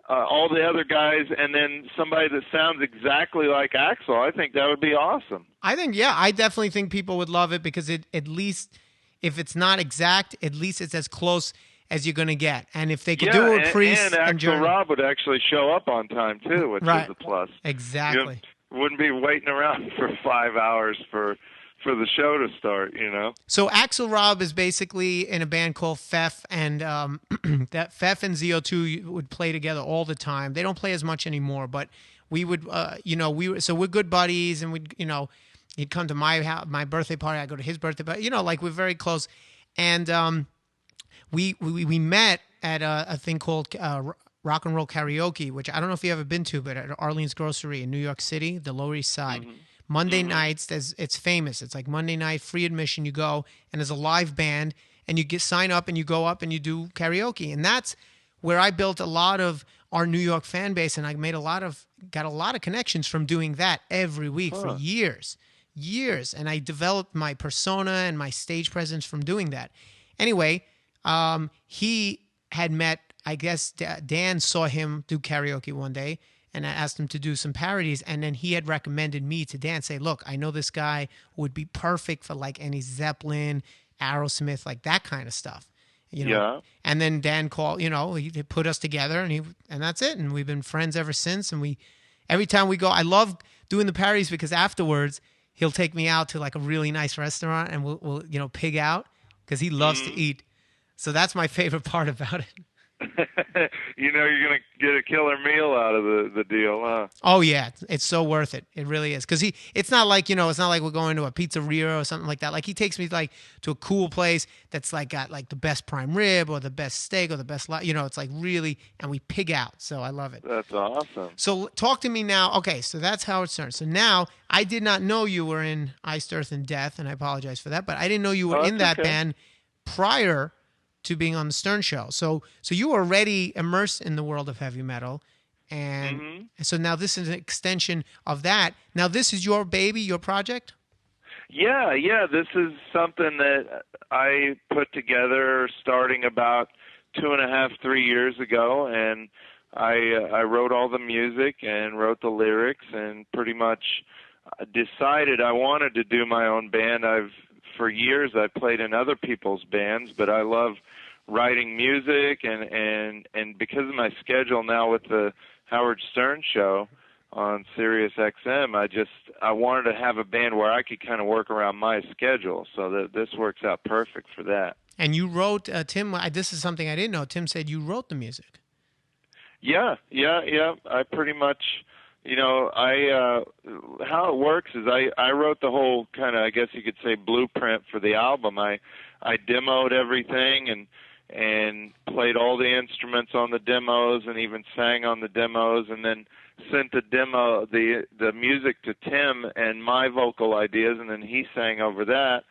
B: all the other guys, and then somebody that sounds exactly like Axl, I think that would be awesome.
C: I definitely think people would love it, because it, at least if it's not exact, at least it's as close as you're going to get. And if they could do it with Priest
B: and Axl
C: Journey,
B: Rob would actually show up on time too, which
C: Right.
B: is a plus.
C: Exactly.
B: You wouldn't be waiting around for 5 hours for the show to start,
C: So Axl Rob is basically in a band called Pfeff, and that Pfeff and ZO2 would play together all the time. They don't play as much anymore, but we would, we're good buddies, and he'd come to my birthday party, I'd go to his birthday party, we're very close. And we met at a thing called Rock and Roll Karaoke, which I don't know if you've ever been to, but at Arlene's Grocery in New York City, the Lower East Side.
B: Mm-hmm.
C: Monday nights, it's famous. It's like Monday night, free admission. You go, and there's a live band, and you sign up, and you go up, and you do karaoke. And that's where I built a lot of our New York fan base, and I got a lot of connections from doing that every week for years. And I developed my persona and my stage presence from doing that. Anyway, he had met, I guess Dan saw him do karaoke one day, and I asked him to do some parodies, and then he had recommended me to Dan, say, look, I know this guy who would be perfect for like any Zeppelin, Aerosmith, like that kind of stuff.
B: Yeah.
C: And then Dan called, he put us together, and that's it. And we've been friends ever since. And every time we go, I love doing the parodies, because afterwards he'll take me out to like a really nice restaurant, and we'll pig out, because he loves to eat. So that's my favorite part about it.
B: You're going to get a killer meal out of the deal, huh?
C: Oh yeah, it's so worth it. It really is, because it's not like we're going to a pizzeria or something like that. Like, he takes me like to a cool place that's like got like the best prime rib or the best steak or the best it's like really, and we pig out. So I love it.
B: That's awesome.
C: So talk to me now. Okay, so that's how it started. So now, I did not know you were in Iced Earth and Death, and I apologize for that, but I didn't know you were in that band prior to being on the Stern Show. So you were already immersed in the world of heavy metal. And so now this is an extension of that. Now this is your baby, your project?
B: Yeah. This is something that I put together starting about 2.5, 3 years ago. And I wrote all the music and wrote the lyrics, and pretty much decided I wanted to do my own band. For years I played in other people's bands, but I love writing music, and because of my schedule now with the Howard Stern Show on Sirius XM, I wanted to have a band where I could kind of work around my schedule, so that this works out perfect for that.
C: And you wrote, Tim, this is something I didn't know, Tim said you wrote the music.
B: Yeah. I pretty much, how it works is I wrote the whole kind of, I guess you could say, blueprint for the album. I demoed everything and played all the instruments on the demos, and even sang on the demos, and then sent the music to Tim and my vocal ideas, and then he sang over that.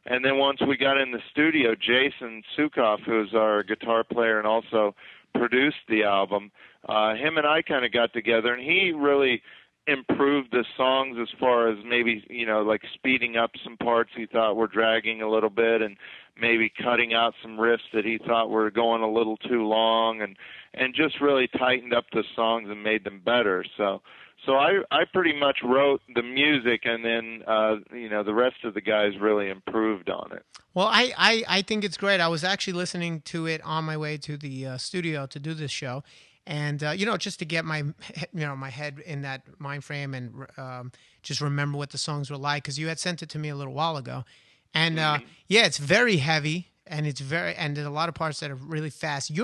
B: And then once we got in the studio, Jason Sukoff, who's our guitar player and also produced the album, him and I kind of got together, and he really improved the songs as far as maybe, like speeding up some parts he thought were dragging a little bit, and maybe cutting out some riffs that he thought were going a little too long, and just really tightened up the songs and made them better. So I pretty much wrote the music, and then the rest of the guys really improved on it.
C: Well, I think it's great. I was actually listening to it on my way to the studio to do this show, and just to get my head in that mind frame, and just remember what the songs were like, because you had sent it to me a little while ago. And yeah, it's very heavy. and there's a lot of parts that are really fast.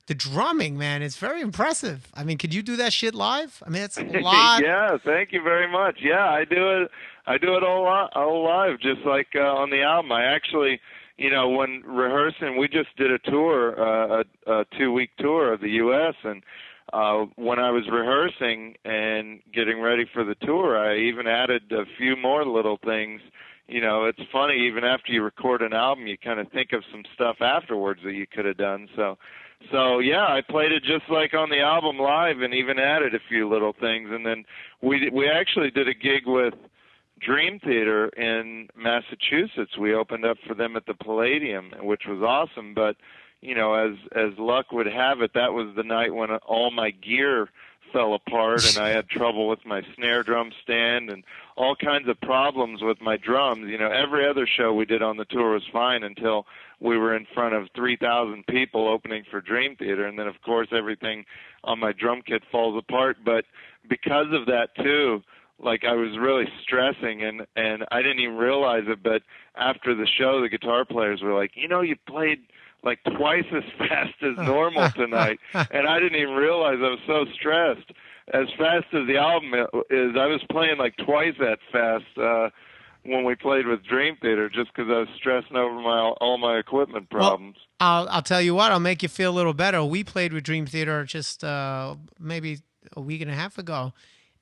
C: The drumming, man, it's very impressive. I mean, could you do that shit live? I mean, it's a lot.
B: Yeah, thank you very much. Yeah, I do it all live, just like on the album. I actually, when rehearsing, we just did a tour, a 2-week tour of the U.S., and when I was rehearsing and getting ready for the tour, I even added a few more little things. It's funny, even after you record an album, you kind of think of some stuff afterwards that you could have done. So yeah, I played it just like on the album live and even added a few little things. And then we actually did a gig with Dream Theater in Massachusetts. We opened up for them at the Palladium, which was awesome. But, as luck would have it, that was the night when all my gear fell apart and I had trouble with my snare drum stand and all kinds of problems with my drums. Every other show we did on the tour was fine until we were in front of 3,000 people opening for Dream Theater, and then of course everything on my drum kit falls apart. But because of that too, like I was really stressing and I didn't even realize it, but after the show the guitar players were like, you played like twice as fast as normal tonight. And I didn't even realize I was so stressed. As fast as the album is, I was playing like twice that fast when we played with Dream Theater, just because I was stressing over all my equipment problems.
C: Well, I'll tell you what, I'll make you feel a little better. We played with Dream Theater just maybe a week and a half ago,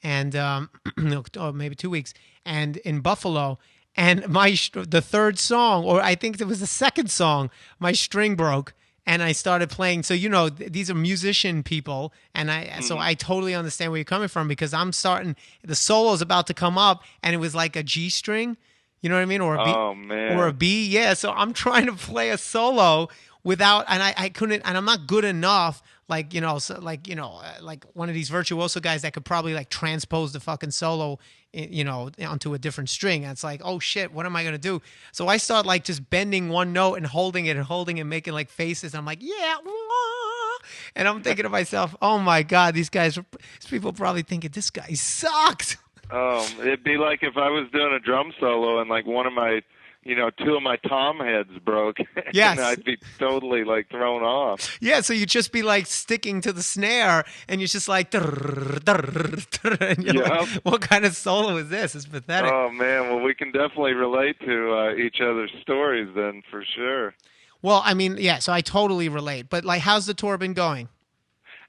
C: and or maybe 2 weeks, and in Buffalo. And the third song, or I think it was the second song, my string broke, and I started playing. So these are musician people, and so I totally understand where you're coming from, because the solo's about to come up, and it was like a G string, you know what I mean, or a B, or a B, yeah. So I'm trying to play a solo without, and I couldn't, and I'm not good enough. Like like one of these virtuoso guys that could probably like transpose the fucking solo, onto a different string. And it's like, oh shit, what am I gonna do? So I start like just bending one note and holding it, making like faces. I'm like, yeah, and I'm thinking to myself, oh my god, these people probably thinking this guy sucks.
B: It'd be like if I was doing a drum solo and like one of my, two of my tom heads broke.
C: Yes.
B: And I'd be totally like thrown off.
C: Yeah, so you'd just be like sticking to the snare and you're just like, and you're like, what kind of solo is this? It's pathetic.
B: Oh man, well we can definitely relate to each other's stories then, for sure.
C: Well, I mean, yeah, so I totally relate. But like, how's the tour been going?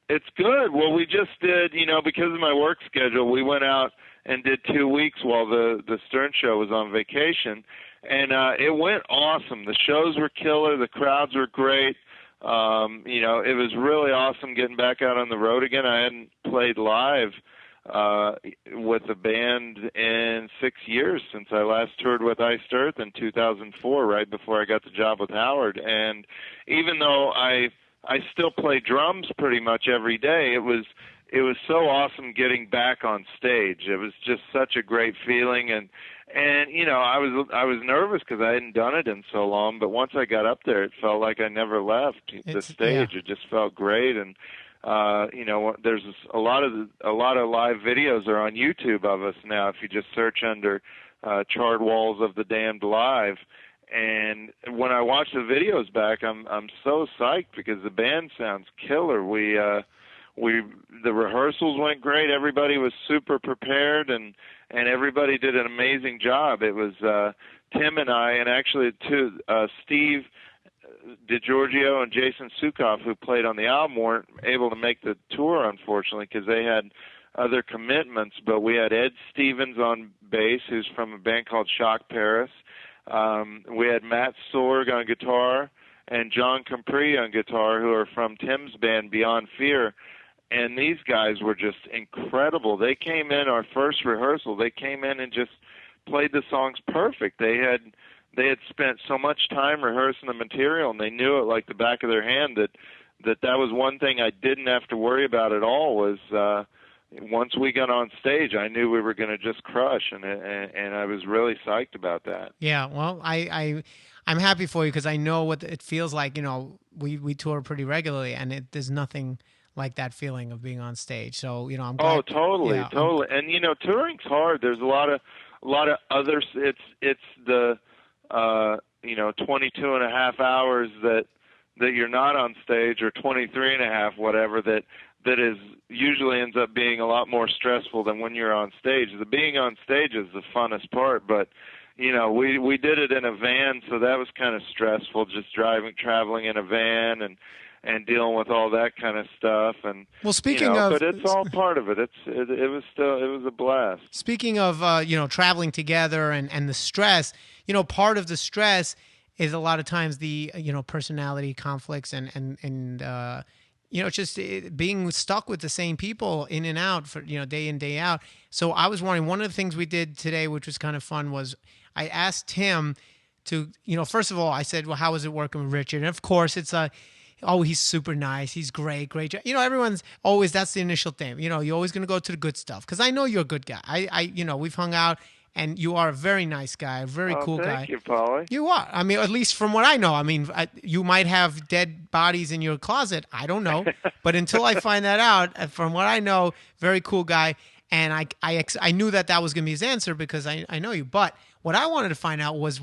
B: It's good. Well, we just did, because of my work schedule, we went out and did 2 weeks while the Stern Show was on vacation. And it went awesome. The shows were killer. The crowds were great. It was really awesome getting back out on the road again. I hadn't played live with the band in 6 years since I last toured with Iced Earth in 2004, right before I got the job with Howard. And even though I still play drums pretty much every day, it was so awesome getting back on stage. It was just such a great feeling, and I was nervous because I hadn't done it in so long, but once I got up there, it felt like I never left the stage. Yeah. It just felt great, and there's a lot of live videos are on YouTube of us now. If you just search under Charred Walls of the Damned Live. And when I watch the videos back, I'm so psyched because the band sounds killer. The rehearsals went great. Everybody was super prepared, and everybody did an amazing job. It was Tim and I, and actually Steve DiGiorgio and Jason Sukoff, who played on the album, weren't able to make the tour, unfortunately, because they had other commitments. But we had Ed Stevens on bass, who's from a band called Shock Paris. We had Matt Sorg on guitar and John Compree on guitar, who are from Tim's band Beyond Fear. And these guys were just incredible. They came in our first rehearsal. They came in and just played the songs perfect. They had spent so much time rehearsing the material, and they knew it like the back of their hand. That was one thing I didn't have to worry about at all. Was once we got on stage, I knew we were going to just crush, and I was really psyched about that.
C: Yeah, well, I'm happy for you because I know what it feels like. We tour pretty regularly, and there's nothing like that feeling of being on stage. So I'm glad.
B: Oh, totally, yeah, totally. And touring's hard. There's a lot of others. It's the 22 and a half hours that you're not on stage, or 23 and a half, whatever, that is usually ends up being a lot more stressful than when you're on stage. The being on stage is the funnest part, but we did it in a van, so that was kind of stressful, just traveling in a van and dealing with all that kind of stuff. And
C: well, speaking of,
B: but it's all part of it. It was a blast.
C: Speaking of traveling together and the stress, part of the stress is a lot of times the personality conflicts and just being stuck with the same people in and out for day in, day out. So I was wondering, one of the things we did today, which was kind of fun, was I asked him to, first of all, I said, well, how was it working with Richard? And of course, it's he's super nice. He's great. Everyone's always, that's the initial thing. You're always going to go to the good stuff because I know you're a good guy. We've hung out. And you are a very nice guy, a very cool guy.
B: Thank you, Paulie.
C: You are. I mean, at least from what I know. I mean, you might have dead bodies in your closet. I don't know. But until I find that out, from what I know, very cool guy. And I knew that was going to be his answer because I know you. But what I wanted to find out was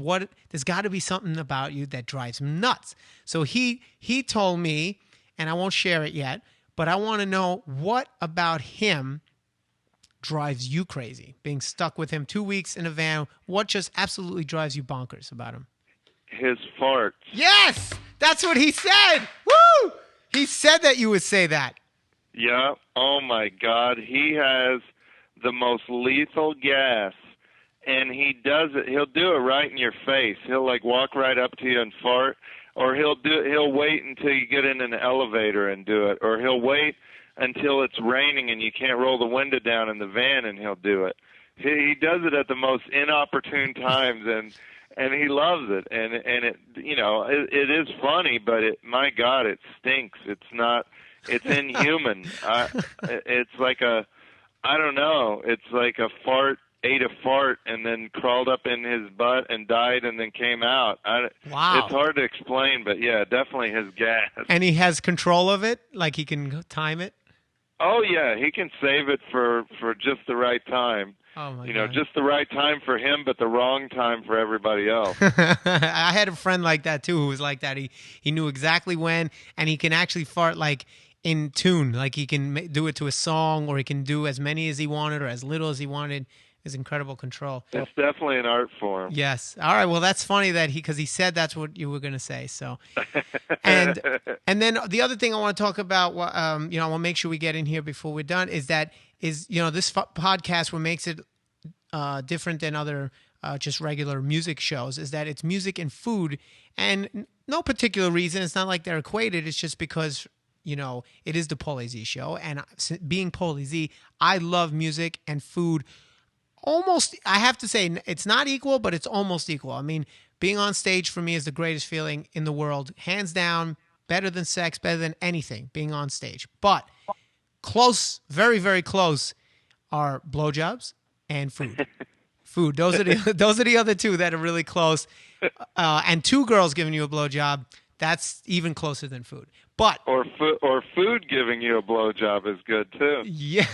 C: there's got to be something about you that drives him nuts. So he told me, and I won't share it yet, but I want to know what about him drives you crazy? Being stuck with him 2 weeks in a van, what just absolutely drives you bonkers about him?
B: His farts.
C: Yes! That's what he said! Woo! He said that you would say that.
B: Yeah. Oh, my God. He has the most lethal gas, and he does it. He'll do it right in your face. He'll, walk right up to you and fart, or he'll wait until you get in an elevator and do it, or he'll wait until it's raining and you can't roll the window down in the van, and he'll do it. He does it at the most inopportune times, and he loves it. And it is funny, but my God, it stinks. It's inhuman. It's like I don't know. It's like a fart ate a fart and then crawled up in his butt and died and then came out.
C: Wow.
B: It's hard to explain, but yeah, definitely his gas.
C: And he has control of it? Like he can time it?
B: Oh, yeah, he can save it for just the right time.
C: Oh, my God.
B: Just the right time for him, but the wrong time for everybody else.
C: I had a friend like that, too, who was like that. He knew exactly when, and he can actually fart, in tune. Like, he can do it to a song, or he can do as many as he wanted or as little as he wanted. His incredible control.
B: It's definitely an art form.
C: Yes. All right. Well, that's funny that because he said that's what you were going to say. So, and then the other thing I want to talk about, I want to make sure we get in here before we're done, is this podcast, what makes it different than other just regular music shows, is that it's music and food, and no particular reason. It's not like they're equated. It's just because it is the Paulie Z show, and being Paulie Z, I love music and food. Almost, I have to say, it's not equal, but it's almost equal. I mean, being on stage for me is the greatest feeling in the world. Hands down, better than sex, better than anything, being on stage. But close, very, very close, are blowjobs and food. Food. Those are the other two that are really close. And two girls giving you a blowjob, that's even closer than food. But
B: or food giving you a blowjob is good too.
C: Yeah.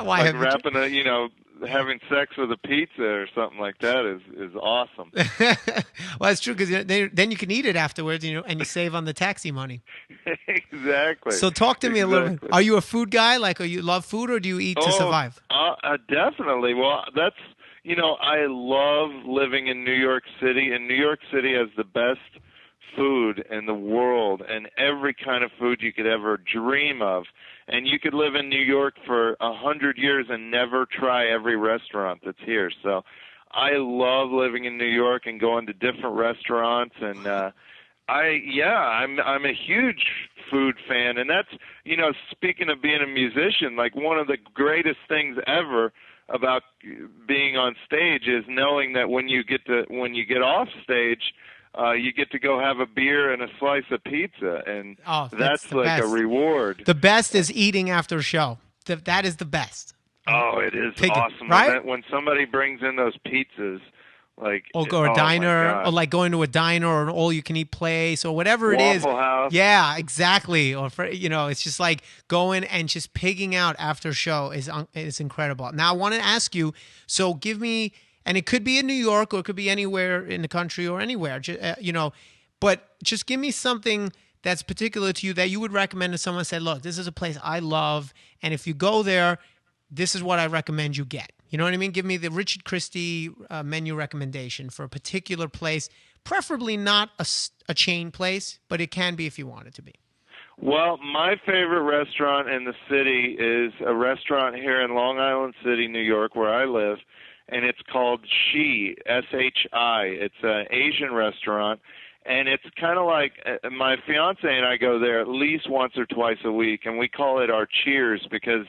C: Why?
B: Like wrapping having sex with a pizza or something like that is awesome.
C: Well, it's true, because then you can eat it afterwards, and you save on the taxi money.
B: Exactly.
C: So talk to me a little bit. Are you a food guy? Like, you love food, or do you eat to survive?
B: Definitely. Well, that's, I love living in New York City, and New York City has the best food in the world, and every kind of food you could ever dream of. And you could live in New York for 100 years and never try every restaurant that's here. So I love living in New York and going to different restaurants. And I'm a huge food fan. And that's, speaking of being a musician, like one of the greatest things ever about being on stage is knowing that when you get off stage, you get to go have a beer and a slice of pizza, and that's like best. A reward.
C: The best is eating after a show. That is the best.
B: Oh, it is awesome.
C: Right?
B: When somebody brings in those pizzas,
C: or a diner, or like going to a diner or an all-you-can-eat place or whatever it is.
B: Waffle House.
C: Yeah, exactly. Or it's just like going and just pigging out after a show is incredible. Now I want to ask you. So give me And it could be in New York or it could be anywhere in the country or anywhere, but just give me something that's particular to you that you would recommend to someone. Say, look, this is a place I love, and if you go there, this is what I recommend you get. You know what I mean? Give me the Richard Christie menu recommendation for a particular place, preferably not a chain place, but it can be if you want it to be.
B: Well, my favorite restaurant in the city is a restaurant here in Long Island City, New York, where I live, and it's called Shi, S-H-I. It's an Asian restaurant, and it's kind of like my fiance and I go there at least once or twice a week, and we call it our Cheers because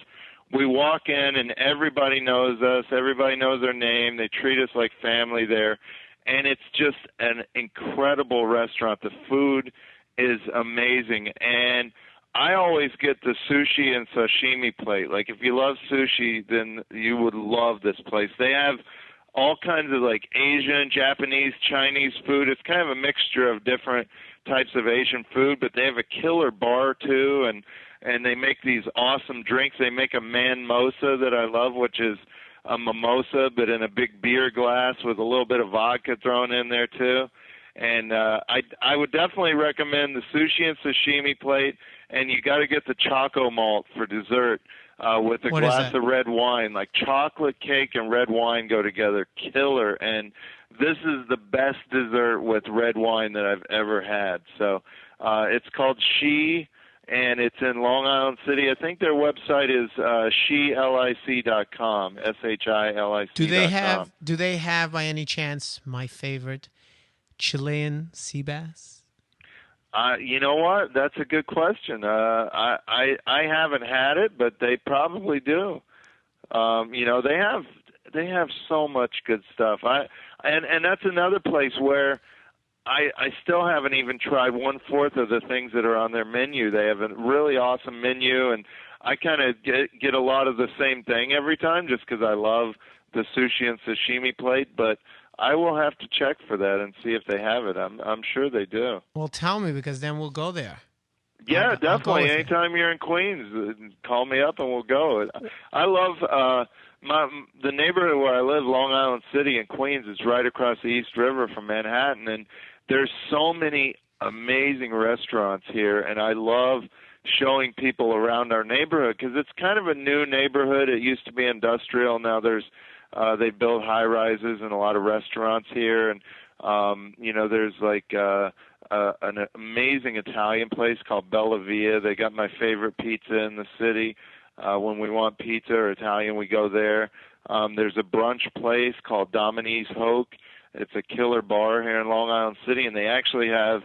B: we walk in and everybody knows us, everybody knows our name, they treat us like family there, and it's just an incredible restaurant. The food is amazing, and I always get the sushi and sashimi plate. Like, if you love sushi, then you would love this place. They have all kinds of, like, Asian, Japanese, Chinese food. It's kind of a mixture of different types of Asian food, but they have a killer bar, too, and they make these awesome drinks. They make a man-mosa that I love, which is a mimosa, but in a big beer glass with a little bit of vodka thrown in there, too. And I would definitely recommend the sushi and sashimi plate, and you got to get the choco malt for dessert with a glass of red wine. Like, chocolate cake and red wine go together, killer. And this is the best dessert with red wine that I've ever had. So it's called Shi, and it's in Long Island City. I think their website is shilic.com, shilic.com.
C: Do they have by any chance my favorite Chilean sea bass?
B: You know what? That's a good question. I haven't had it, but they probably do. They have so much good stuff. And that's another place where I still haven't even tried 1/4 of the things that are on their menu. They have a really awesome menu, and I kind of get a lot of the same thing every time just because I love the sushi and sashimi plate, but I will have to check for that and see if they have it. I'm sure they do.
C: Well, tell me, because then we'll go there.
B: Yeah, definitely. Anytime you're in Queens, call me up and we'll go. I love the neighborhood where I live, Long Island City in Queens, is right across the East River from Manhattan, and there's so many amazing restaurants here, and I love showing people around our neighborhood because it's kind of a new neighborhood. It used to be industrial. Now they build high-rises and a lot of restaurants here, and there's like an amazing Italian place called Bella Via. They got my favorite pizza in the city. When we want pizza or Italian, we go there. There's a brunch place called Domini's Hoke. It's a killer bar here in Long Island City, and they actually have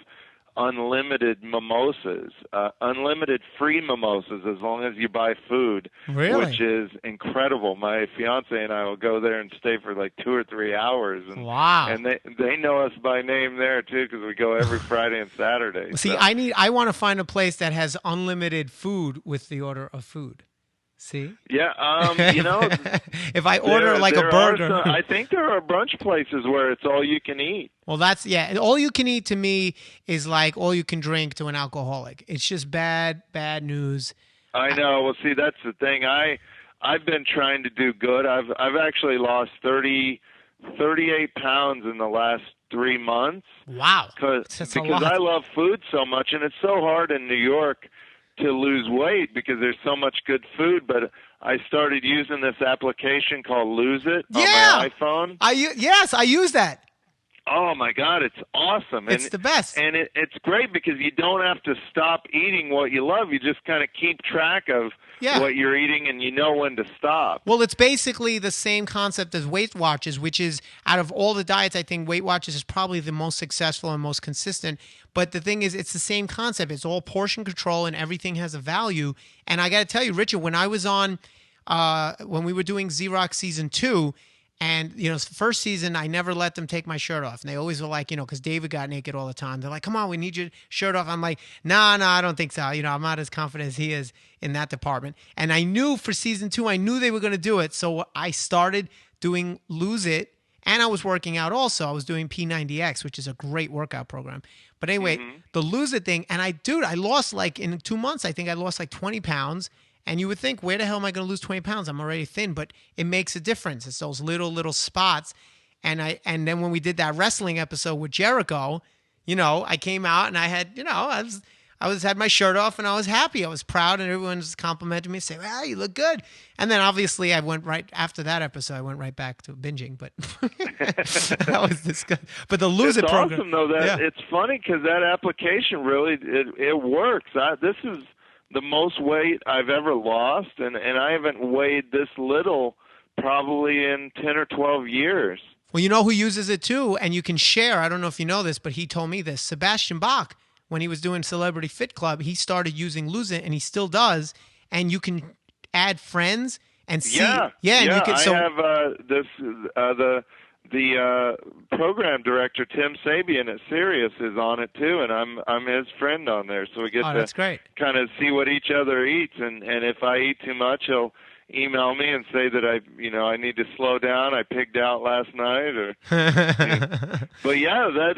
B: unlimited mimosas, unlimited free mimosas as long as you buy food,
C: really?
B: Which is incredible. My fiance and I will go there and stay for like 2 or 3 hours. And,
C: wow.
B: And they know us by name there, too, because we go every Friday and Saturday.
C: See,
B: so.
C: I want to find a place that has unlimited food with the order of food. See?
B: Yeah,
C: if I order like a burger.
B: I think there are brunch places where it's all you can eat.
C: Well, and all you can eat to me is like all you can drink to an alcoholic. It's just bad news.
B: I know. Well, see, that's the thing. I've been trying to do good. I've actually lost 38 pounds in the last 3 months.
C: Wow.
B: Because I love food so much, and it's so hard in New York to lose weight because there's so much good food, but I started using this application called Lose It on my iPhone.
C: I use that.
B: Oh my God, it's awesome.
C: It's the best.
B: And it's great because you don't have to stop eating what you love. You just kind of keep track of what you're eating and you know when to stop.
C: Well, it's basically the same concept as Weight Watchers, which is out of all the diets, I think Weight Watchers is probably the most successful and most consistent. But the thing is, it's the same concept. It's all portion control and everything has a value. And I got to tell you, Richard, when I was on, when we were doing Z-Rock season 2, and, first season, I never let them take my shirt off. And they always were like, because David got naked all the time. They're like, come on, we need your shirt off. I'm like, no, I don't think so. I'm not as confident as he is in that department. And I knew for season 2, I knew they were going to do it. So I started doing Lose It. And I was working out also. I was doing P90X, which is a great workout program. But anyway, the Lose It thing. And I lost in 2 months, I think I lost 20 pounds. And you would think, where the hell am I going to lose 20 pounds? I'm already thin, but it makes a difference. It's those little spots. And then when we did that wrestling episode with Jericho, I came out and I had, had my shirt off and I was happy. I was proud and everyone was complimenting me, saying, "Wow, you look good." And then obviously I went right after that episode. I went right back to binging, but that was disgusting. But the Lose It
B: It's
C: program,
B: awesome though. It's funny because that application really it works. This is the most weight I've ever lost, and I haven't weighed this little probably in 10 or 12 years.
C: Well, you know who uses it too, and you can share. I don't know if you know this, but he told me this. Sebastian Bach, when he was doing Celebrity Fit Club, he started using Lose It, and he still does. And you can add friends and see. And you can. So
B: I have the program director Tim Sabian at Sirius is on it too, and I'm his friend on there, so we get
C: that's great.
B: Kind of see what each other eats, and if I eat too much, he'll email me and say that I need to slow down. I pigged out last night, or but yeah, that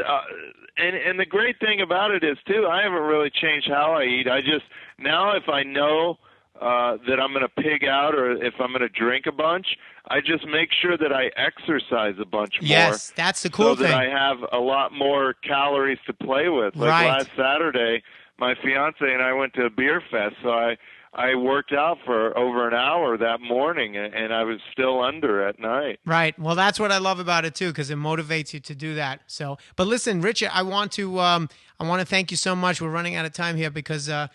B: and the great thing about it is too, I haven't really changed how I eat. I just now if I know that I'm going to pig out or if I'm going to drink a bunch, I just make sure that I exercise a bunch more.
C: Yes, that's the cool thing.
B: So that I have a lot more calories to play with. Like last Saturday, my fiance and I went to a beer fest, so I worked out for over an hour that morning, and I was still under at night.
C: Right. Well, that's what I love about it too, because it motivates you to do that. So, but listen, Richard, I want to thank you so much. We're running out of time here because I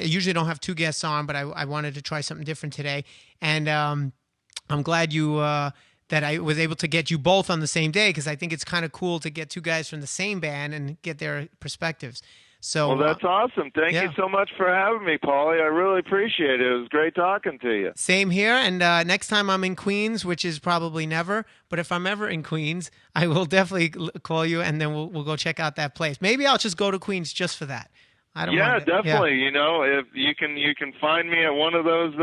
C: usually don't have two guests on, but I wanted to try something different today, and I'm glad that I was able to get you both on the same day, because I think it's kind of cool to get two guys from the same band and get their perspectives. So,
B: well, that's awesome. Thank you so much for having me, Paulie. I really appreciate it. It was great talking to you.
C: Same here. And next time I'm in Queens, which is probably never, but if I'm ever in Queens, I will definitely call you, and then we'll go check out that place. Maybe I'll just go to Queens just for that.
B: Definitely. If you can find me at one of those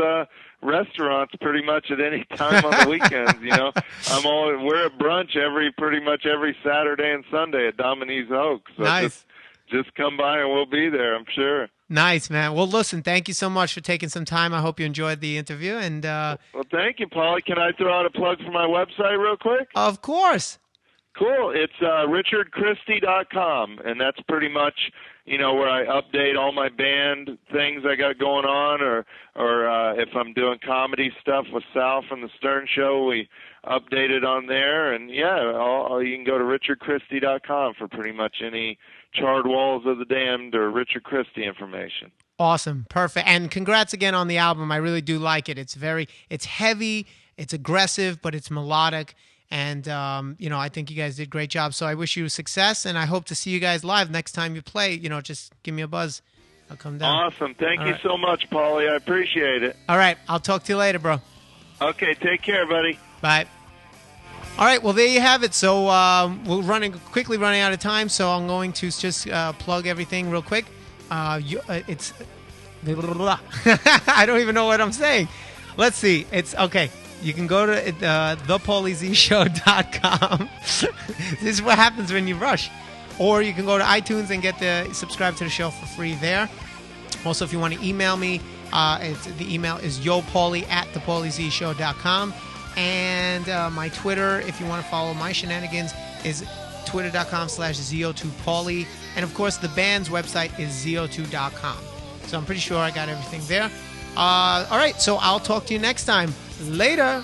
B: restaurants pretty much at any time on the weekends. We're at brunch pretty much every Saturday and Sunday at Dominique's Oak. So
C: nice.
B: Just come by and we'll be there, I'm sure.
C: Nice, man. Well, listen, thank you so much for taking some time. I hope you enjoyed the interview. And
B: well, thank you, Paulie. Can I throw out a plug for my website real quick?
C: Of course.
B: Cool. It's richardchristie.com, and that's pretty much where I update all my band things I got going on, or if I'm doing comedy stuff with Sal from the Stern Show, we update it on there. And you can go to richardchristie.com for pretty much any Charred Walls of the Damned or Richard Christie information.
C: Awesome. Perfect. And congrats again on the album. I really do like it. It's heavy, it's aggressive, but it's melodic. And, I think you guys did a great job. So I wish you success, and I hope to see you guys live next time you play. Just give me a buzz. I'll come down.
B: Awesome. Thank you so much, Paulie. I appreciate it.
C: All right. I'll talk to you later, bro.
B: Okay. Take care, buddy.
C: Bye. All right. Well, there you have it. So we're quickly running out of time, so I'm going to just plug everything real quick. It's I don't even know what I'm saying. Let's see. It's okay. You can go to thepauliezshow.com. This is what happens when you rush. Or you can go to iTunes and subscribe to the show for free there. Also, if you want to email me, the email is yopaulie@thepauliezshow.com. And my Twitter, if you want to follow my shenanigans, is twitter.com/ZO2Paulie. And, of course, the band's website is ZO2.com. So I'm pretty sure I got everything there. All right, so I'll talk to you next time. Later.